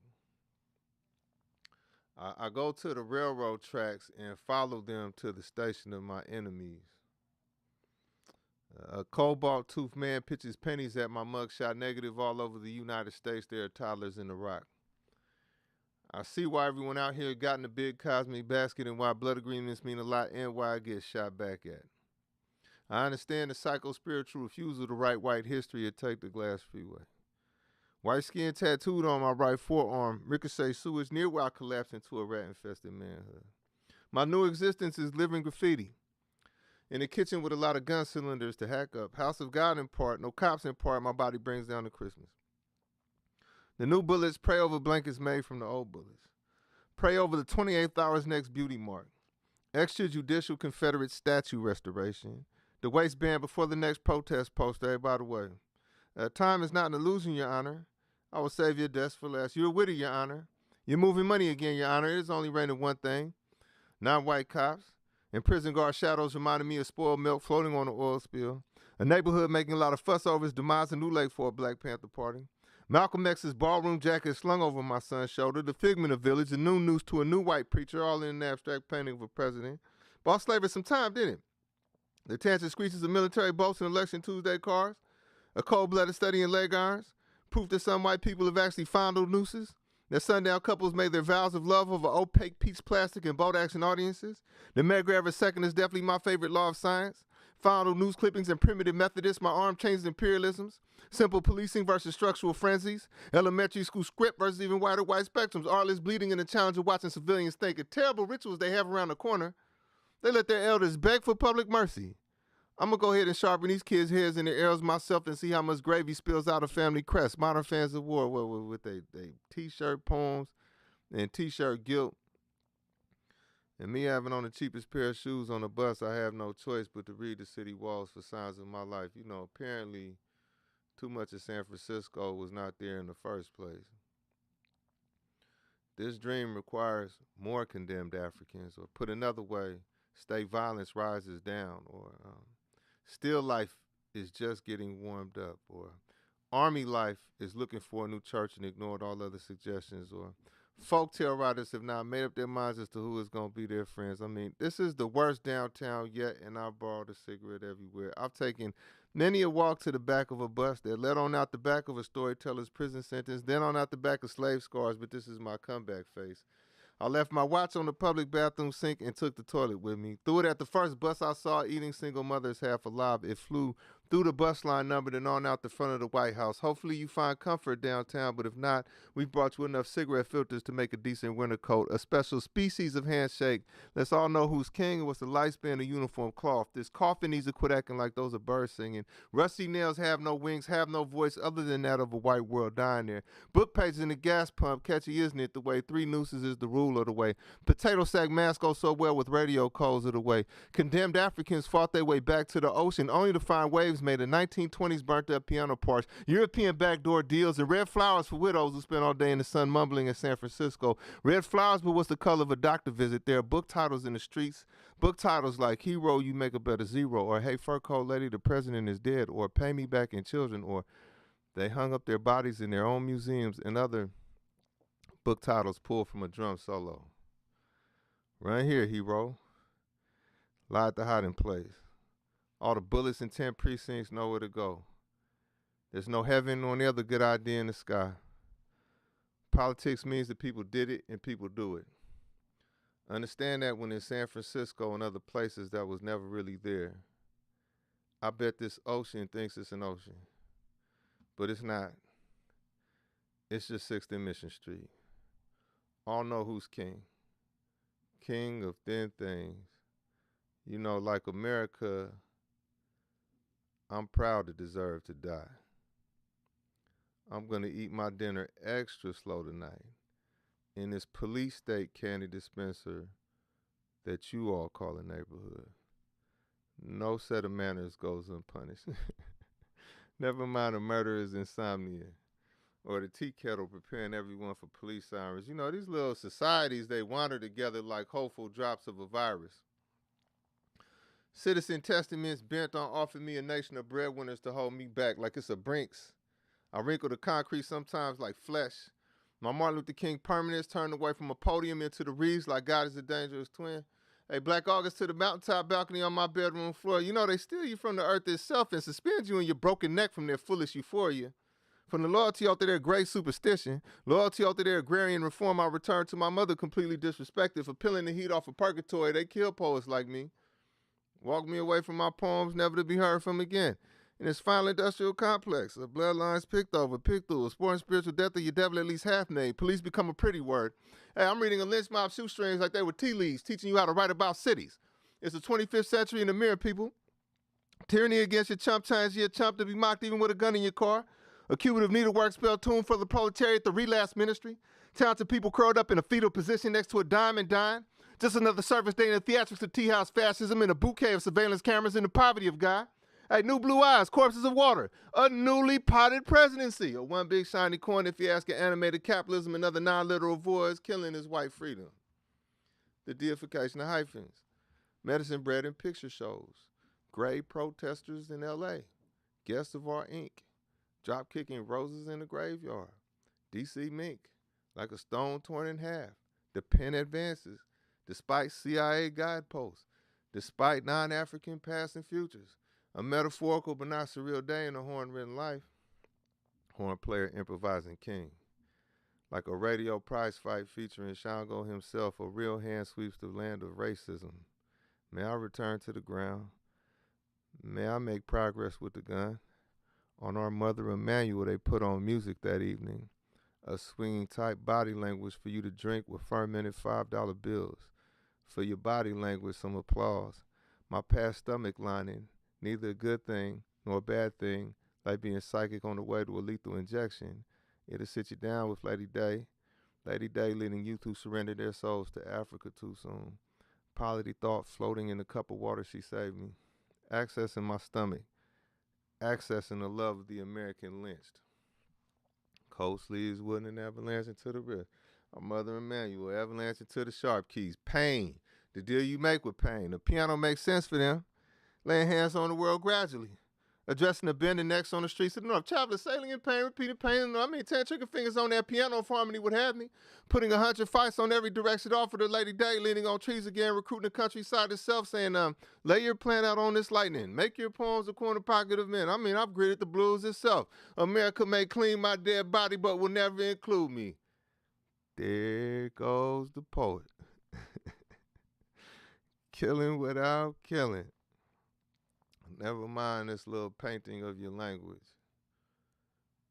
I go to the railroad tracks and follow them to the station of my enemies. A cobalt-toothed man pitches pennies at my mugshot negative all over the United States. There are toddlers in Iraq. I see why everyone out here got in the big cosmic basket and why blood agreements mean a lot and why I get shot back at. I understand the psycho-spiritual refusal to write white history or take the glass freeway. White skin tattooed on my right forearm, ricochet sewage near where I collapsed into a rat-infested manhood. My new existence is living graffiti. In the kitchen with a lot of gun cylinders to hack up. House of God in part, no cops in part, my body brings down to Christmas. The new bullets pray over blankets made from the old bullets. Pray over the 28th hour's next beauty mark. Extrajudicial Confederate statue restoration. The waistband before the next protest poster, by the way. Time is not an illusion, Your Honor. I will save your deaths for last. You're a widow, Your Honor. You're moving money again, Your Honor. It is only raining one thing. Non-white cops. And prison guard shadows reminded me of spoiled milk floating on an oil spill. A neighborhood making a lot of fuss over its demise, a new lake for a Black Panther party. Malcolm X's ballroom jacket slung over my son's shoulder. The figment of village, a new noose to a new white preacher, all in an abstract painting of a president. Bought slavery some time, didn't it? The tangent screeches of military boats and election Tuesday cars. A cold-blooded study in leg irons. Proof that some white people have actually fondled nooses. That sundown couples made their vows of love over opaque peach plastic and boat action audiences. The Medgrave every second is definitely my favorite law of science. Fondled news clippings and primitive Methodists, my arm changes imperialisms. Simple policing versus structural frenzies. Elementary school script versus even wider white spectrums. Artists bleeding in the challenge of watching civilians think of terrible rituals they have around the corner. They let their elders beg for public mercy. I'm going to go ahead and sharpen these kids' heads and their arrows myself and see how much gravy spills out of family crest. Modern fans of war with they T-shirt poems and T-shirt guilt. And me having on the cheapest pair of shoes on the bus, I have no choice but to read the city walls for signs of my life. Apparently too much of San Francisco was not there in the first place. This dream requires more condemned Africans, or put another way, state violence rises down, or still life is just getting warmed up, or army life is looking for a new church and ignored all other suggestions, or folktale writers have now made up their minds as to who is going to be their friends. I mean, this is the worst downtown yet, and I've borrowed a cigarette everywhere. I've taken many a walk to the back of a bus that led on out the back of a storyteller's prison sentence, then on out the back of slave scars, but this is my comeback face. I left my watch on the public bathroom sink and took the toilet with me. Threw it at the first bus I saw, eating single mothers half alive. It flew through the bus line numbered and on out the front of the White House. Hopefully you find comfort downtown, but if not, we've brought you enough cigarette filters to make a decent winter coat. A special species of handshake. Let's all know who's king and what's the lifespan of uniform cloth. This coffin needs to quit acting like those are birds singing. Rusty nails have no wings, have no voice other than that of a white world dying there. Book pages in the gas pump, catchy isn't it the way? 3 nooses is the rule of the way. Potato sack masks go so well with radio codes of the way. Condemned Africans fought their way back to the ocean only to find waves made of 1920s burnt up piano parts, European backdoor deals, and red flowers for widows who spent all day in the sun mumbling in San Francisco. Red flowers, but what's the color of a doctor visit? There are book titles in the streets. Book titles like Hero, You Make a Better Zero, or Hey Fur Coat Lady, the President is Dead, or Pay Me Back in Children, or They Hung Up Their Bodies in Their Own Museums, and other book titles pulled from a drum solo. Right here, Hero. Lie at the hiding place. All the bullets in 10 precincts know where to go. There's no heaven or any other good idea in the sky. Politics means that people did it and people do it. Understand that when in San Francisco and other places that was never really there. I bet this ocean thinks it's an ocean. But it's not. It's just 6th and Mission Street. All know who's king. King of thin things. You know, like America, I'm proud to deserve to die. I'm going to eat my dinner extra slow tonight in this police state candy dispenser that you all call a neighborhood. No set of manners goes unpunished. Never mind a murderer's insomnia or the tea kettle preparing everyone for police sirens. You know, these little societies, they wander together like hopeful drops of a virus. Citizen testaments bent on offering me a nation of breadwinners to hold me back like it's a Brinks. I wrinkle the concrete sometimes like flesh. My Martin Luther King permanence turned away from a podium into the reeds like God is a dangerous twin. Hey, Black August to the mountaintop balcony on my bedroom floor. You know they steal you from the earth itself and suspend you in your broken neck from their foolish euphoria. From the loyalty out to their great superstition, loyalty out to their agrarian reform, I returned to my mother completely disrespected for peeling the heat off of purgatory. They kill poets like me. Walk me away from my poems, never to be heard from again. In this final industrial complex of bloodlines picked over, picked through, a sport and spiritual death of your devil at least half named. Police become a pretty word. Hey, I'm reading a lynch mob shoestrings like they were tea leaves, teaching you how to write about cities. It's the 25th century in the mirror, people. Tyranny against your chump turns you a chump to be mocked even with a gun in your car. A cubit of needlework spell tuned for the proletariat, the relapse ministry. Talented people curled up in a fetal position next to a diamond dime. Just another service day in the theatrics of tea house fascism and a bouquet of surveillance cameras in the poverty of God. Hey, new blue eyes, corpses of water, a newly potted presidency, or one big shiny coin if you ask an animated capitalism and other non-literal voids killing his white freedom. The deification of hyphens, medicine bread and picture shows, gray protesters in L.A., guests of our ink, drop kicking roses in the graveyard, D.C. mink, like a stone torn in half, the pen advances, despite CIA guideposts, despite non-African past and futures, a metaphorical but not surreal day in a horn-ridden life, horn player improvising king. Like a radio prize fight featuring Shango himself, a real hand sweeps the land of racism. May I return to the ground? May I make progress with the gun? On our mother Emmanuel, they put on music that evening, a swinging type body language for you to drink with fermented $5 bills. For your body language, some applause. My past stomach lining, neither a good thing nor a bad thing, like being psychic on the way to a lethal injection. It'll sit you down with Lady Day leading youth who surrender their souls to Africa too soon. Polity thought floating in the cup of water she saved me. Accessing my stomach, accessing the love of the American lynched. Cold sleeves, wooden and avalanche into the wrist. Our mother Emmanuel, avalanche into the sharp keys. Pain, the deal you make with pain. The piano makes sense for them. Laying hands on the world gradually. Addressing the bending necks on the streets of the north. Travelers sailing in pain, repeating pain. 10 trigger fingers on that piano if harmony would have me. Putting 100 fights on every direction offered to Lady Day, leaning on trees again, recruiting the countryside itself, saying, lay your plan out on this lightning. Make your poems a corner pocket of men. I've gritted the blues itself. America may clean my dead body, but will never include me. There goes the poet. Killing without killing. never mind this little painting of your language.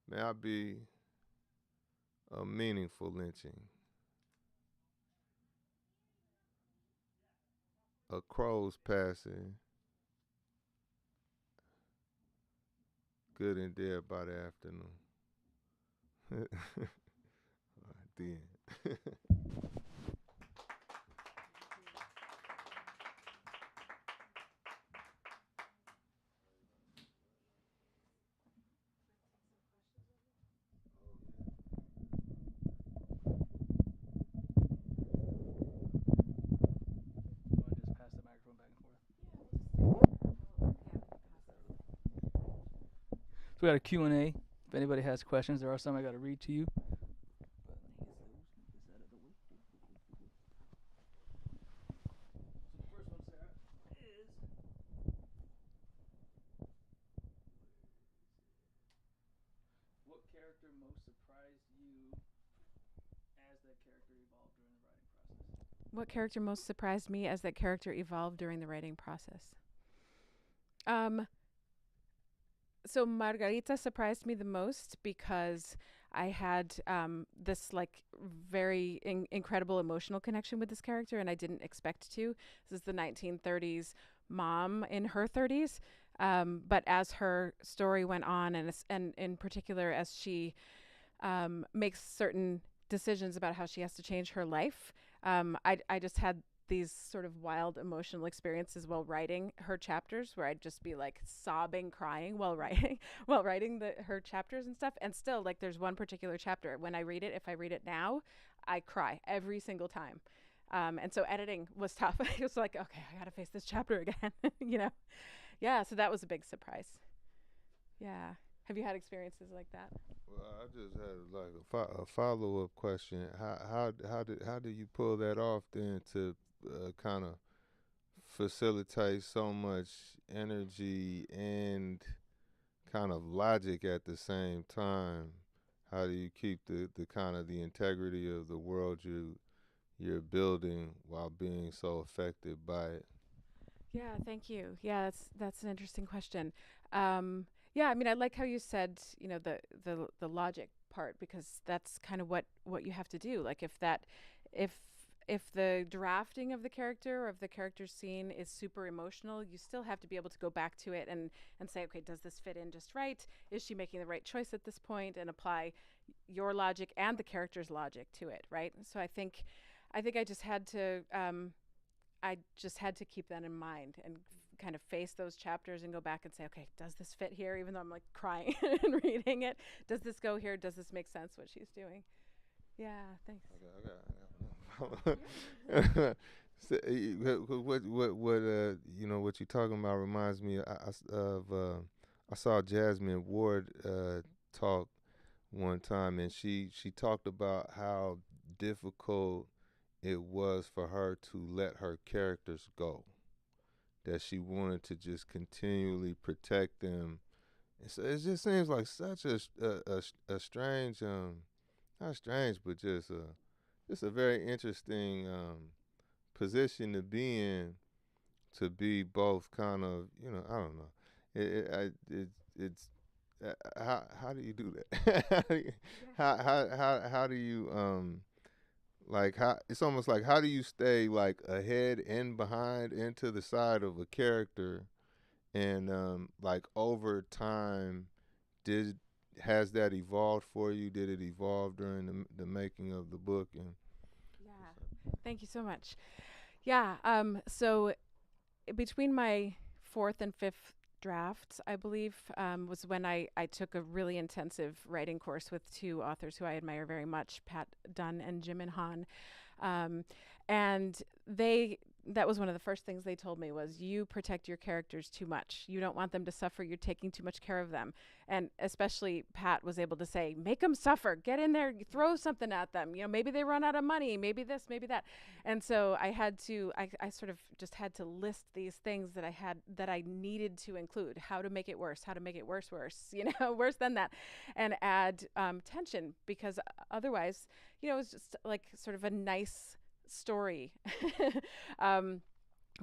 May I be a meaningful lynching. A crow's passing, good and dead by the afternoon. The end. You want to just pass the microphone back and forth? So we got a Q&A. If anybody has questions, there are some I got to read to you. So the first one, Sarah, is what character most surprised you as that character evolved during the writing process? What character most surprised me as that character evolved during the writing process? So Margarita surprised me the most because I had this like very incredible emotional connection with this character, and I didn't expect to. This is the 1930s mom in her 30s, but as her story went on, and in particular as she makes certain decisions about how she has to change her life, I just had these sort of wild emotional experiences while writing her chapters, where I'd just be like sobbing, crying while writing her chapters and stuff. And still, like, there's one particular chapter when I read it, if I read it now, I cry every single time. And so editing was tough. It was like, okay, I gotta face this chapter again. Yeah, so that was a big surprise. Yeah. Have you had experiences like that? Well, I just had like a follow-up question. How do you pull that off then to kind of facilitate so much energy and kind of logic at the same time? How do you keep the kind of the integrity of the world you're building while being so affected by it? Yeah, thank you. Yeah, that's an interesting question. Yeah, I mean, I like how you said, the logic part, because that's kind of what you have to do. Like, if the drafting of the character or of the character scene is super emotional, you still have to be able to go back to it and say, okay, does this fit in just right? Is she making the right choice at this point? And apply your logic and the character's logic to it, right? So I think I just had to keep that in mind and kind of face those chapters and go back and say, okay, does this fit here? Even though I'm like crying and reading it, does this go here? Does this make sense what she's doing? Yeah, thanks. Okay. So, what you're talking about reminds me I saw Jasmine Ward talk one time, and she talked about how difficult it was for her to let her characters go, that she wanted to just continually protect them. And so it just seems like such a strange, not strange, but just a very interesting position to be in, to be both kind of, I don't know. It's how do you do that? How do you like, how it's almost like, how do you stay like ahead and behind and to the side of a character, and like over time, has that evolved for you? Did it evolve during the making of the book? And Yeah, thank you so much. Yeah, so between my fourth and fifth drafts, I believe, was when I took a really intensive writing course with two authors who I admire very much, Pat Dunn and Jimin Han. And that was one of the first things they told me was, you protect your characters too much. You don't want them to suffer. You're taking too much care of them. And especially Pat was able to say, make them suffer, get in there, throw something at them. Maybe they run out of money, maybe this, maybe that. And so I sort of just had to list these things that I needed to include, how to make it worse, worse than that, and add tension, because otherwise, it's just like sort of a nice story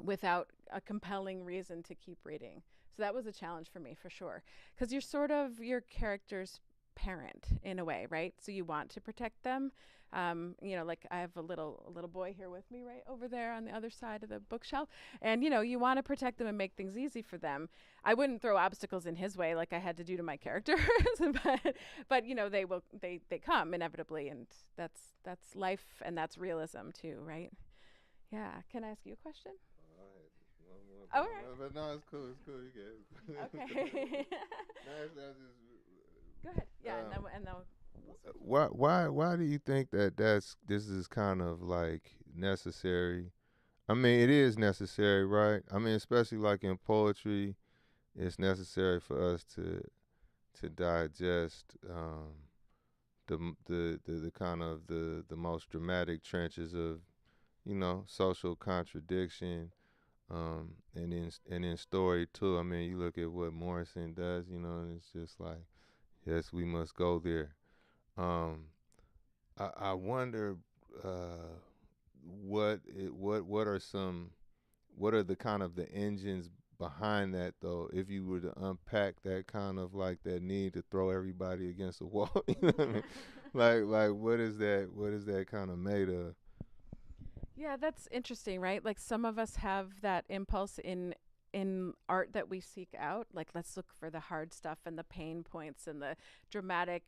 without a compelling reason to keep reading. So that was a challenge for me for sure, because you're sort of your character's parent in a way, right? So you want to protect them. Like I have a little boy here with me right over there on the other side of the bookshelf, and you want to protect them and make things easy for them. I wouldn't throw obstacles in his way like I had to do to my characters, but they come inevitably, and that's life and that's realism too, right? Yeah. Can I ask you a question? All right. But no, it's cool. It's cool. You get it. Okay. That's just, Go ahead. Yeah, and then why do you think that this is kind of like necessary? I mean, it is necessary, right? I mean, especially like in poetry, it's necessary for us to digest the kind of the most dramatic trenches of social contradiction, and in story too. I mean, you look at what Morrison does, and it's just like, yes, we must go there. I wonder what are the kind of the engines behind that though, if you were to unpack that kind of like that need to throw everybody against the wall. You know what I mean? like what is that kind of made of? Yeah, that's interesting, right? Like some of us have that impulse in art that we seek out. Like let's look for the hard stuff and the pain points and the dramatic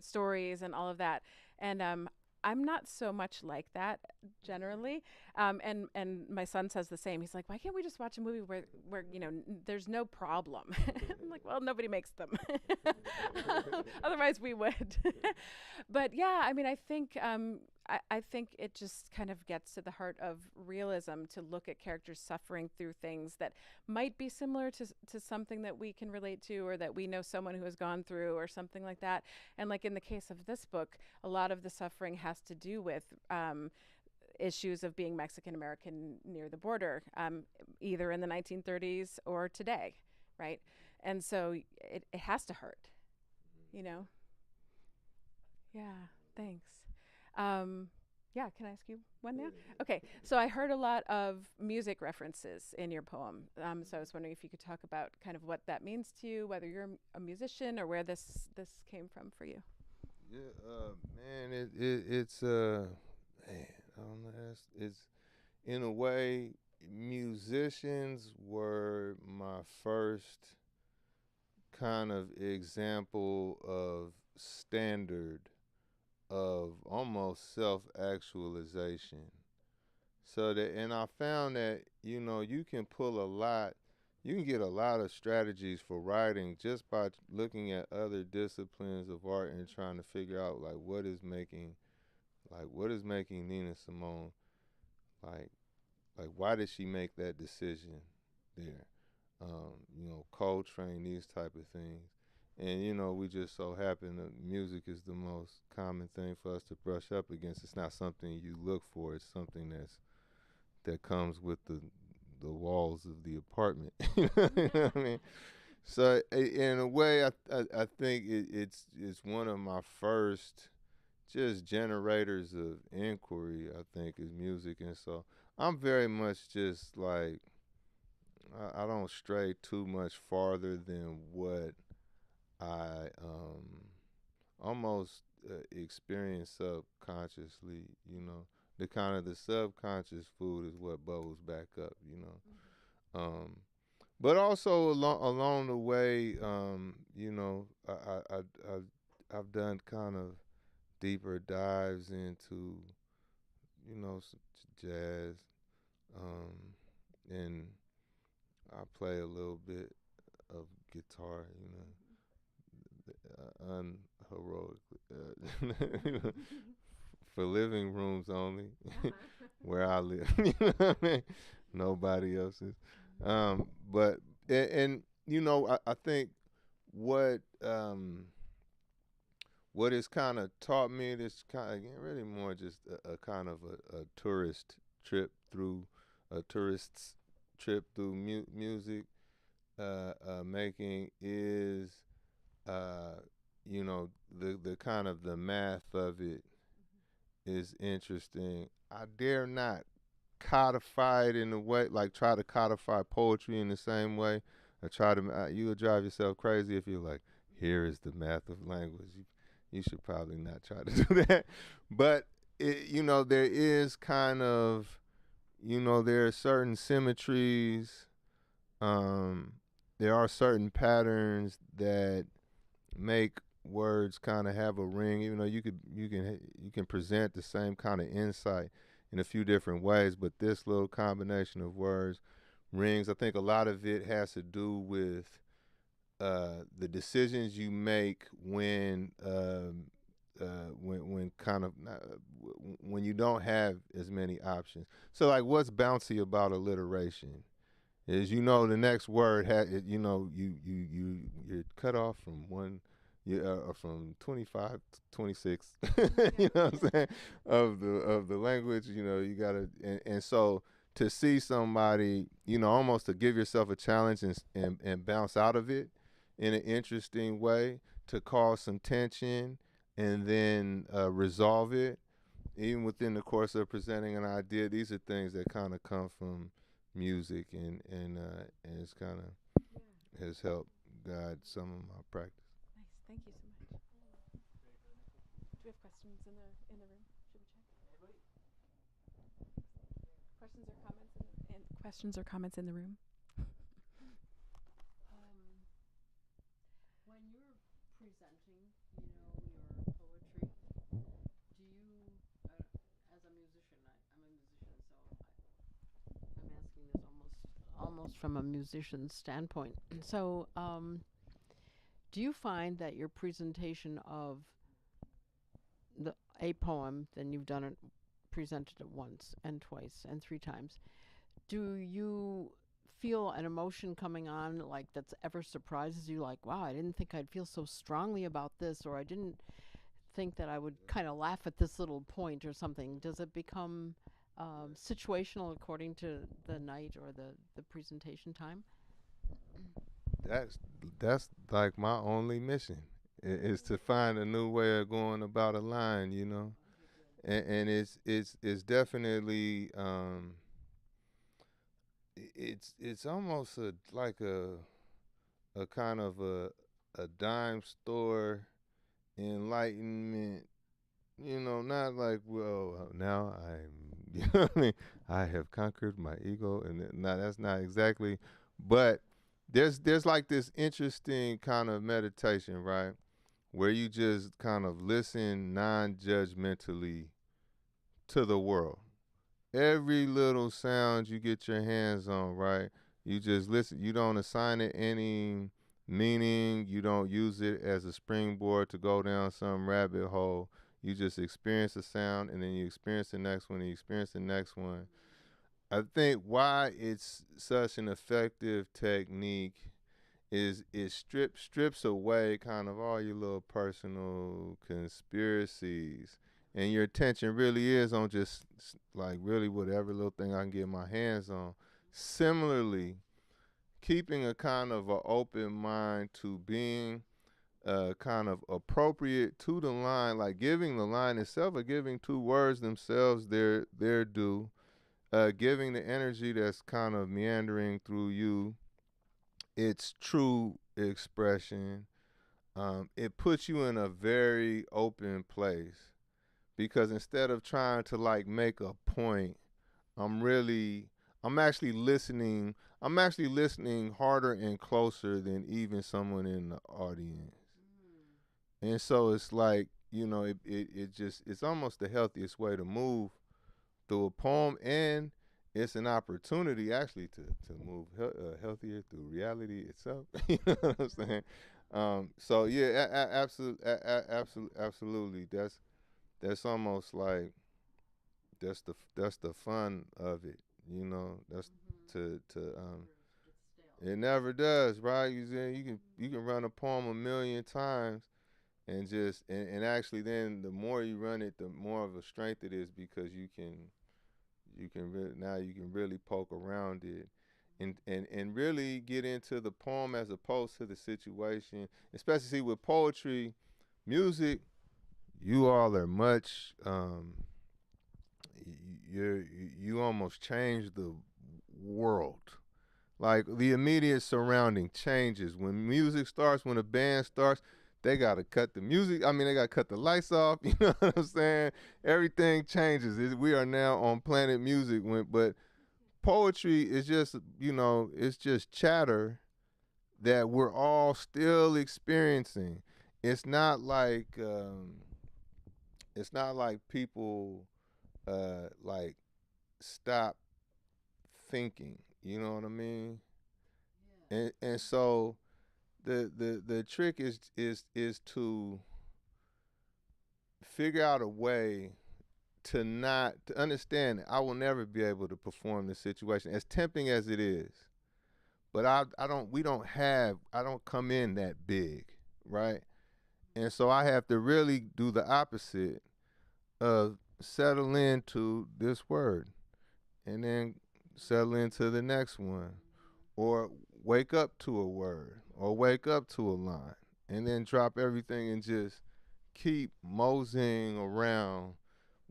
stories and all of that. And I'm not so much like that generally. And my son says the same. He's like, why can't we just watch a movie where there's no problem? I'm like, well, nobody makes them. Otherwise we would. But yeah, I mean, I think it just kind of gets to the heart of realism to look at characters suffering through things that might be similar to something that we can relate to, or that we know someone who has gone through, or something like that. And like in the case of this book, a lot of the suffering has to do with issues of being Mexican American near the border, either in the 1930s or today, right? And so it has to hurt, Yeah, thanks. Yeah, can I ask you one now? Okay, so I heard a lot of music references in your poem. So I was wondering if you could talk about kind of what that means to you, whether you're a musician or where this came from for you. Yeah, man, it's man, I don't know. It's in a way, musicians were my first kind of example of standard of almost self-actualization. And I found that, you can get a lot of strategies for writing just by looking at other disciplines of art and trying to figure out what is making Nina Simone, why did she make that decision there? Coltrane, these type of things. And, we just so happen that music is the most common thing for us to brush up against. It's not something you look for. It's something that comes with the walls of the apartment. You know what I mean? So in a way, I think it's one of my first just generators of inquiry, I think, is music. And so I'm very much just like, I don't stray too much farther than what I almost experience subconsciously. The kind of the subconscious food is what bubbles back up. But also along the way, I've done kind of deeper dives into jazz, and I play a little bit of guitar, unheroically, for living rooms only, where I live. You know what I mean? Nobody else's. But I think what it's kind of taught me, this kind of really more just a kind of a tourist's trip through music making, is the kind of the math of it is interesting. I dare not codify it in a way, try to codify poetry in the same way. You would drive yourself crazy if you're like, here is the math of language. You should probably not try to do that. But there is kind of, there are certain symmetries. Um, there are certain patterns that make words kind of have a ring. Even though you can present the same kind of insight in a few different ways, but this little combination of words rings. I think a lot of it has to do with the decisions you make when kind of when you don't have as many options. So like, what's bouncy about alliteration is the next word you're cut off from one. From 25 to 26, you know what I'm saying, of the language, you gotta, and so to see somebody, almost to give yourself a challenge and bounce out of it in an interesting way, to cause some tension and then resolve it, even within the course of presenting an idea. These are things that kind of come from music, and it's kind of has helped guide some of my practice. Nice, thank you so much. Do we have questions in the room? Should we check? Questions or comments in the room? When you're presenting, your poetry, do you, as a musician, I'm a musician, so I'm asking this almost from a musician's standpoint. So, do you find that your presentation of a poem, then you've done it, presented it once and twice and three times, do you feel an emotion coming on, like, that's ever surprises you, like, wow, I didn't think I'd feel so strongly about this, or I didn't think that I would kind of laugh at this little point or something? Does it become situational according to the night or the presentation time? That's like my only mission, is to find a new way of going about a line, and it's definitely it's almost like a kind of a dime store enlightenment, not like, well, now I'm, what I mean, I have conquered my ego, and now that's not exactly, but there's like this interesting kind of meditation, right, where you just kind of listen non-judgmentally to the world. Every little sound you get your hands on, right? You just listen. You don't assign it any meaning. You don't use it as a springboard to go down some rabbit hole. You just experience the sound, and then you experience the next one, and you experience the next one. I think why it's such an effective technique is it strips away kind of all your little personal conspiracies, and your attention really is on just like really whatever little thing I can get my hands on. Similarly, keeping a kind of an open mind to being kind of appropriate to the line, like giving the line itself, or giving two words themselves their due, giving the energy that's kind of meandering through you its true expression. It puts you in a very open place, because instead of trying to like make a point, I'm actually listening. I'm actually listening harder and closer than even someone in the audience. And so it's like, it's almost the healthiest way to move through a poem, and it's an opportunity actually to move healthier through reality itself. You know what I'm saying? So yeah, absolutely. That's almost like that's the fun of it. That's to it never does, right? You can run a poem a million times, and actually then the more you run it, the more of a strength it is, because now you can really poke around it, and really get into the poem as opposed to the situation. Especially with poetry, music, you all are much you almost change the world. Like the immediate surrounding changes. When music starts, when a band starts, they gotta cut the music. I mean, they gotta cut the lights off. You know what I'm saying? Everything changes. We are now on Planet Music. But poetry is just, it's just chatter that we're all still experiencing. It's not like people like stop thinking. You know what I mean? And so the trick is to figure out a way to understand that I will never be able to perform the situation, as tempting as it is. But I don't come in that big, right? And so I have to really do the opposite of settle into this word and then settle into the next one, or wake up to a word or wake up to a line and then drop everything and just keep moseying around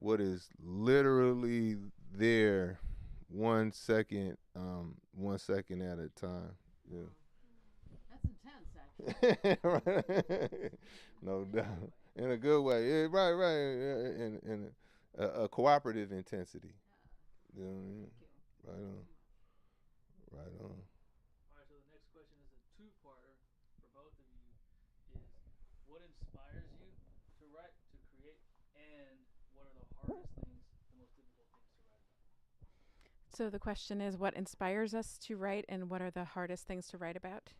what is literally there 1 second at a time. Yeah. That's intense, Right. No doubt. In a good way. Yeah, right. Yeah, in a cooperative intensity. You know what I mean? Right on. Right on. All right, so the next question is a two-parter for both of you. Is what inspires you to write, to create, and what are the hardest things, the most difficult things to write about? So the question is, what inspires us to write, and what are the hardest things to write about?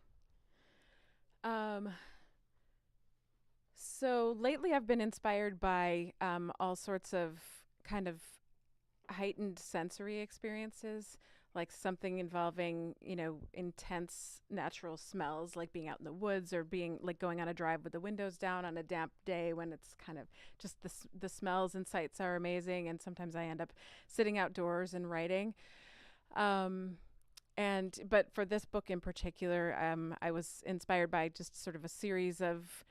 So lately I've been inspired by all sorts of kind of heightened sensory experiences, like something involving, intense natural smells, like being out in the woods or being like going on a drive with the windows down on a damp day when it's kind of just the smells and sights are amazing. And sometimes I end up sitting outdoors and writing. But for this book in particular, I was inspired by just sort of a series of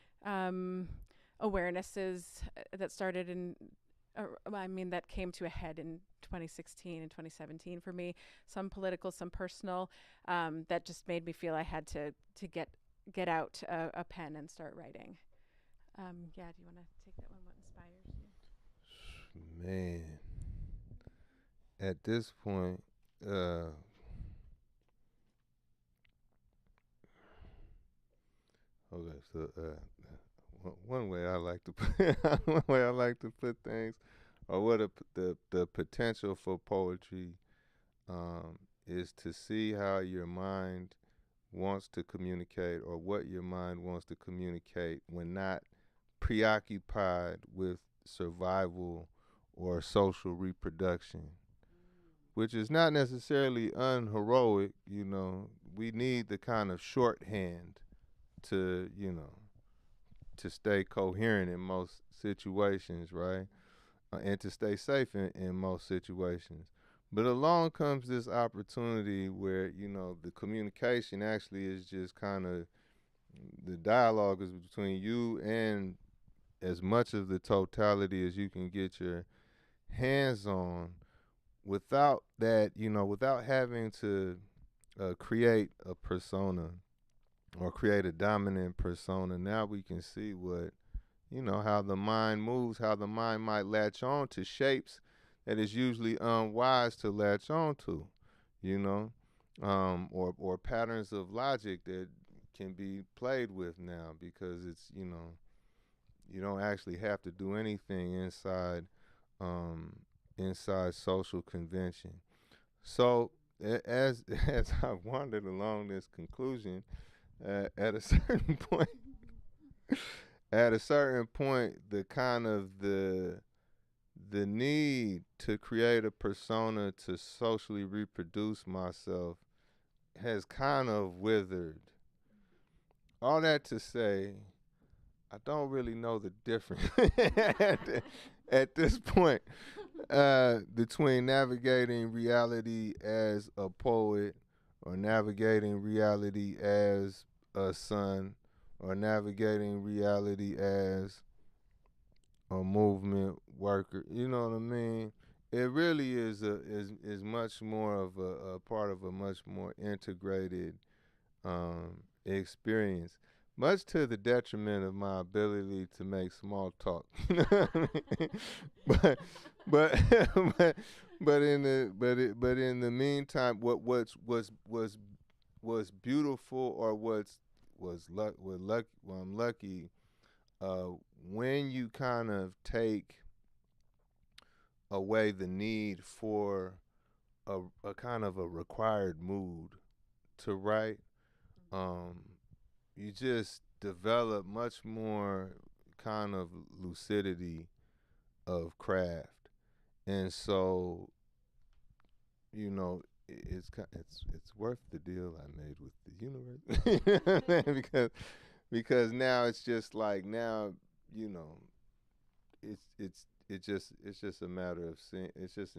awarenesses that started that came to a head in 2016 and 2017 for me. Some political, some personal, that just made me feel I had to get out a pen and start writing. Do you want to take that one? What inspires you? Man, at this point, okay, so one way I like to put things, or what the potential for poetry is to see how your mind wants to communicate, or what your mind wants to communicate when not preoccupied with survival or social reproduction, which is not necessarily unheroic. We need the kind of shorthand to to stay coherent in most situations, right? And to stay safe in most situations. But along comes this opportunity where, the communication actually is just kind of, the dialogue is between you and as much of the totality as you can get your hands on, without that, without having to create a persona or create a dominant persona. Now we can see what, how the mind moves, how the mind might latch on to shapes that is usually unwise to latch on to, or patterns of logic that can be played with now, because it's, you don't actually have to do anything inside social convention. So as I wandered along this conclusion, at a certain point, the kind of the need to create a persona to socially reproduce myself has kind of withered. All that to say, I don't really know the difference at this point between navigating reality as a poet, or navigating reality as a son, or navigating reality as a movement worker. You know what I mean? it really is much more of a part of a much more integrated experience, much to the detriment of my ability to make small talk. You know what I mean? But but but in the meantime, what's beautiful, or I'm lucky, uh, when you kind of take away the need for a kind of a required mood to write, um, you just develop much more kind of lucidity of craft. And so, you know, it's worth the deal I made with the universe. You know what I mean? Because now it's just like, now, you know, it's just a matter of seeing. It's just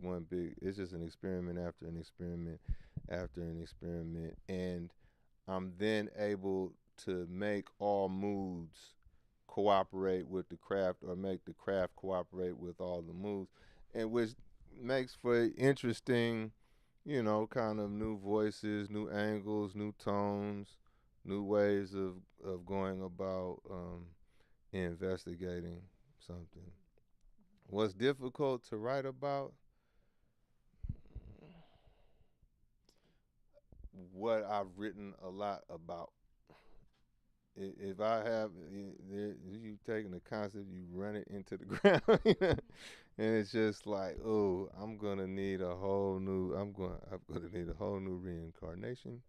one big, it's just an experiment after an experiment after an experiment, and I'm then able to make all moods cooperate with the craft, or make the craft cooperate with all the moods, and which makes for interesting, you know, kind of new voices, new angles, new tones, new ways of going about investigating something. What's difficult to write about? What I've written a lot about. If I have, you taking the concept, you run it into the ground, you know? And it's just like, oh, I'm gonna need a whole new. I'm gonna need a whole new reincarnation,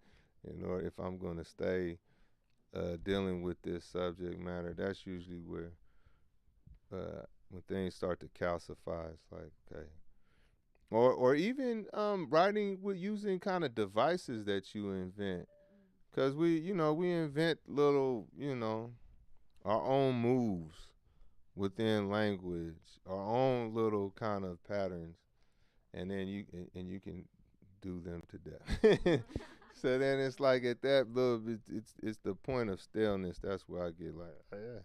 in order, if I'm gonna stay dealing with this subject matter. That's usually where, when things start to calcify, it's like, okay. Or even writing with using kind of devices that you invent. Because we invent little, our own moves within language, our own little kind of patterns, and then you can do them to death. So then it's like, at that little bit, it's the point of staleness. That's where I get like, oh, yeah.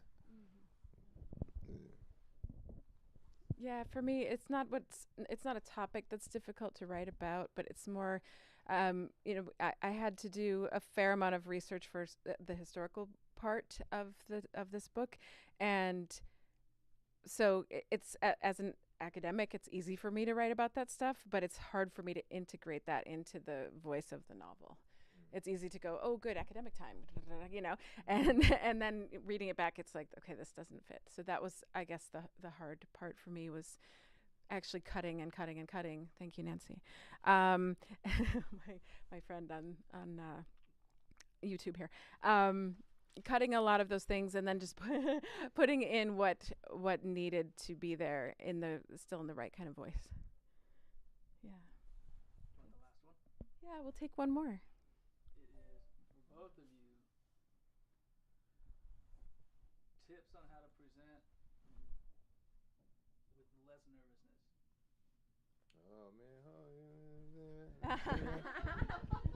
Yeah, for me, it's not a topic that's difficult to write about, but it's more, I had to do a fair amount of research for the historical part of this book, and so as an academic, it's easy for me to write about that stuff, but it's hard for me to integrate that into the voice of the novel. It's easy to go, oh, good, academic time, and then reading it back, it's like, okay, this doesn't fit. So that was, I guess, the hard part for me, was actually cutting and cutting and cutting. Thank you, Nancy. My friend on YouTube here. Cutting a lot of those things, and then just putting in what needed to be there, still in the right kind of voice. Yeah. Want the last one? Yeah, we'll take one more. It is for both of you. Tips on how to present with less nervousness. Oh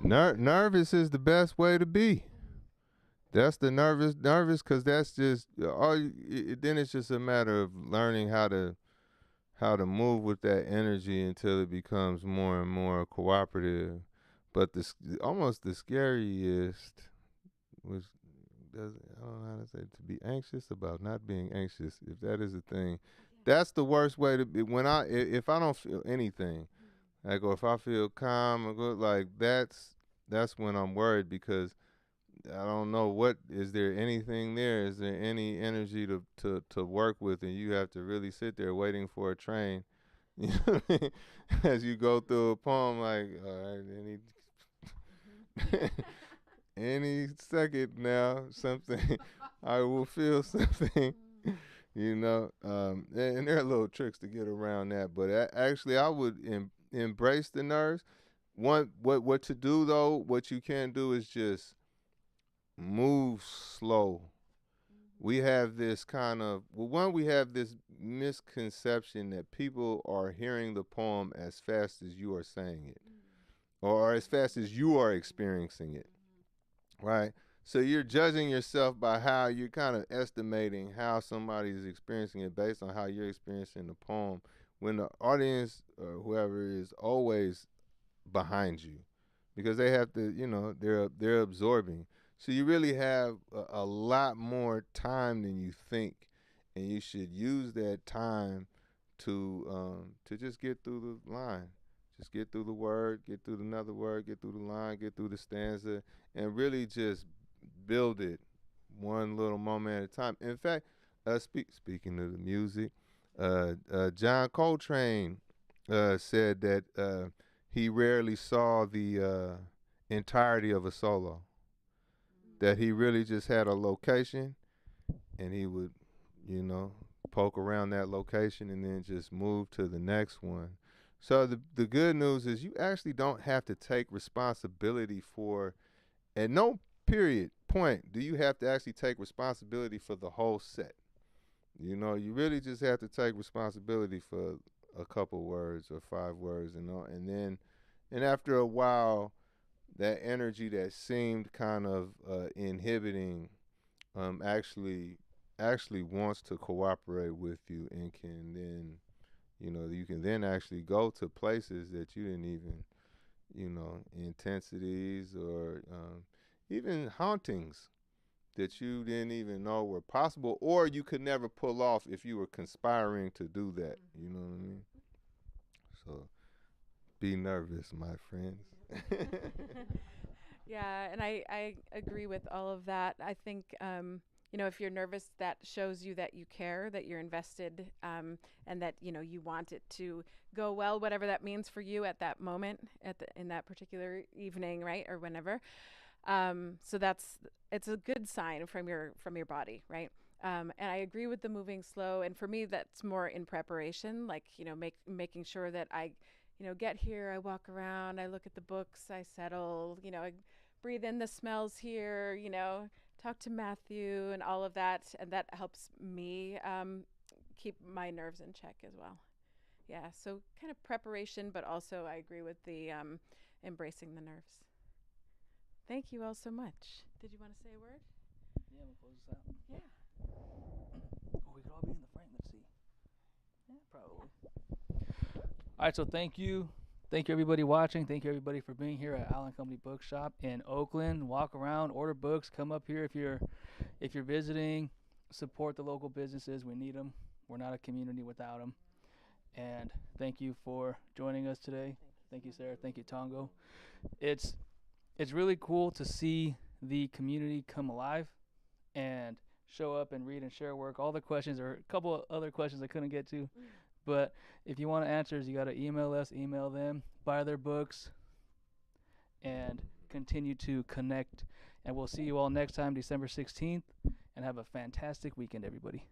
man, nervous is the best way to be. That's the nervous, because that's just then it's just a matter of learning how to move with that energy until it becomes more and more cooperative. But almost the scariest was, I don't know how to say it, to be anxious about not being anxious, if that is a thing. That's the worst way to be. If I don't feel anything, like, or if I feel calm or good, like, that's when I'm worried, because I don't know, is there anything there? Is there any energy to work with? And you have to really sit there waiting for a train, you know what I mean? As you go through a poem, like, all right, any second now, something, I will feel something, and there are little tricks to get around that. But actually, I would embrace the nerves. What to do, though, what you can do is just move slow. We have this we have this misconception that people are hearing the poem as fast as you are saying it, or as fast as you are experiencing it, right? So you're judging yourself by how you're kind of estimating how somebody is experiencing it based on how you're experiencing the poem, when the audience or whoever is always behind you, because they have to, they're absorbing. So you really have a lot more time than you think, and you should use that time to just get through the line, just get through the word, get through another word, get through the line, get through the stanza, and really just build it one little moment at a time. In fact, speaking of the music, John Coltrane said that he rarely saw the entirety of a solo. That he really just had a location, and he would, poke around that location and then just move to the next one. So the good news is you actually don't have to take responsibility for, at no period point do you have to actually take responsibility for the whole set. You really just have to take responsibility for a couple words or 5 words, and after a while, that energy that seemed kind of inhibiting actually wants to cooperate with you, and can then, you can then actually go to places that you didn't even, intensities or even hauntings that you didn't even know were possible, or you could never pull off if you were conspiring to do that. You know what I mean? So be nervous, my friends. Yeah, and I agree with all of that. I think, if you're nervous, that shows you that you care, that you're invested, and that, you want it to go well, whatever that means for you at that moment, in that particular evening, right, or whenever. So it's a good sign from your body, right? And I agree with the moving slow. And for me, that's more in preparation, like, making sure that I, get here, I walk around, I look at the books, I settle, I breathe in the smells here, talk to Matthew and all of that. And that helps me keep my nerves in check as well. Yeah, so kind of preparation, but also I agree with the embracing the nerves. Thank you all so much. Did you want to say a word? Yeah, we'll close this out. Yeah. Oh, we could all be in the frame. Let's see. Yeah, probably. All right, so thank you. Thank you, everybody watching. Thank you, everybody, for being here at Owl Company Bookshop in Oakland. Walk around, order books, come up here if you're visiting. Support the local businesses. We need them. We're not a community without them. And thank you for joining us today. Thank you, Sarah. Thank you, Tongo. It's really cool to see the community come alive and show up and read and share work. All the questions, or a couple of other questions I couldn't get to. But if you want answers, you got to email us, email them, buy their books, and continue to connect. And we'll see you all next time, December 16th, and have a fantastic weekend, everybody.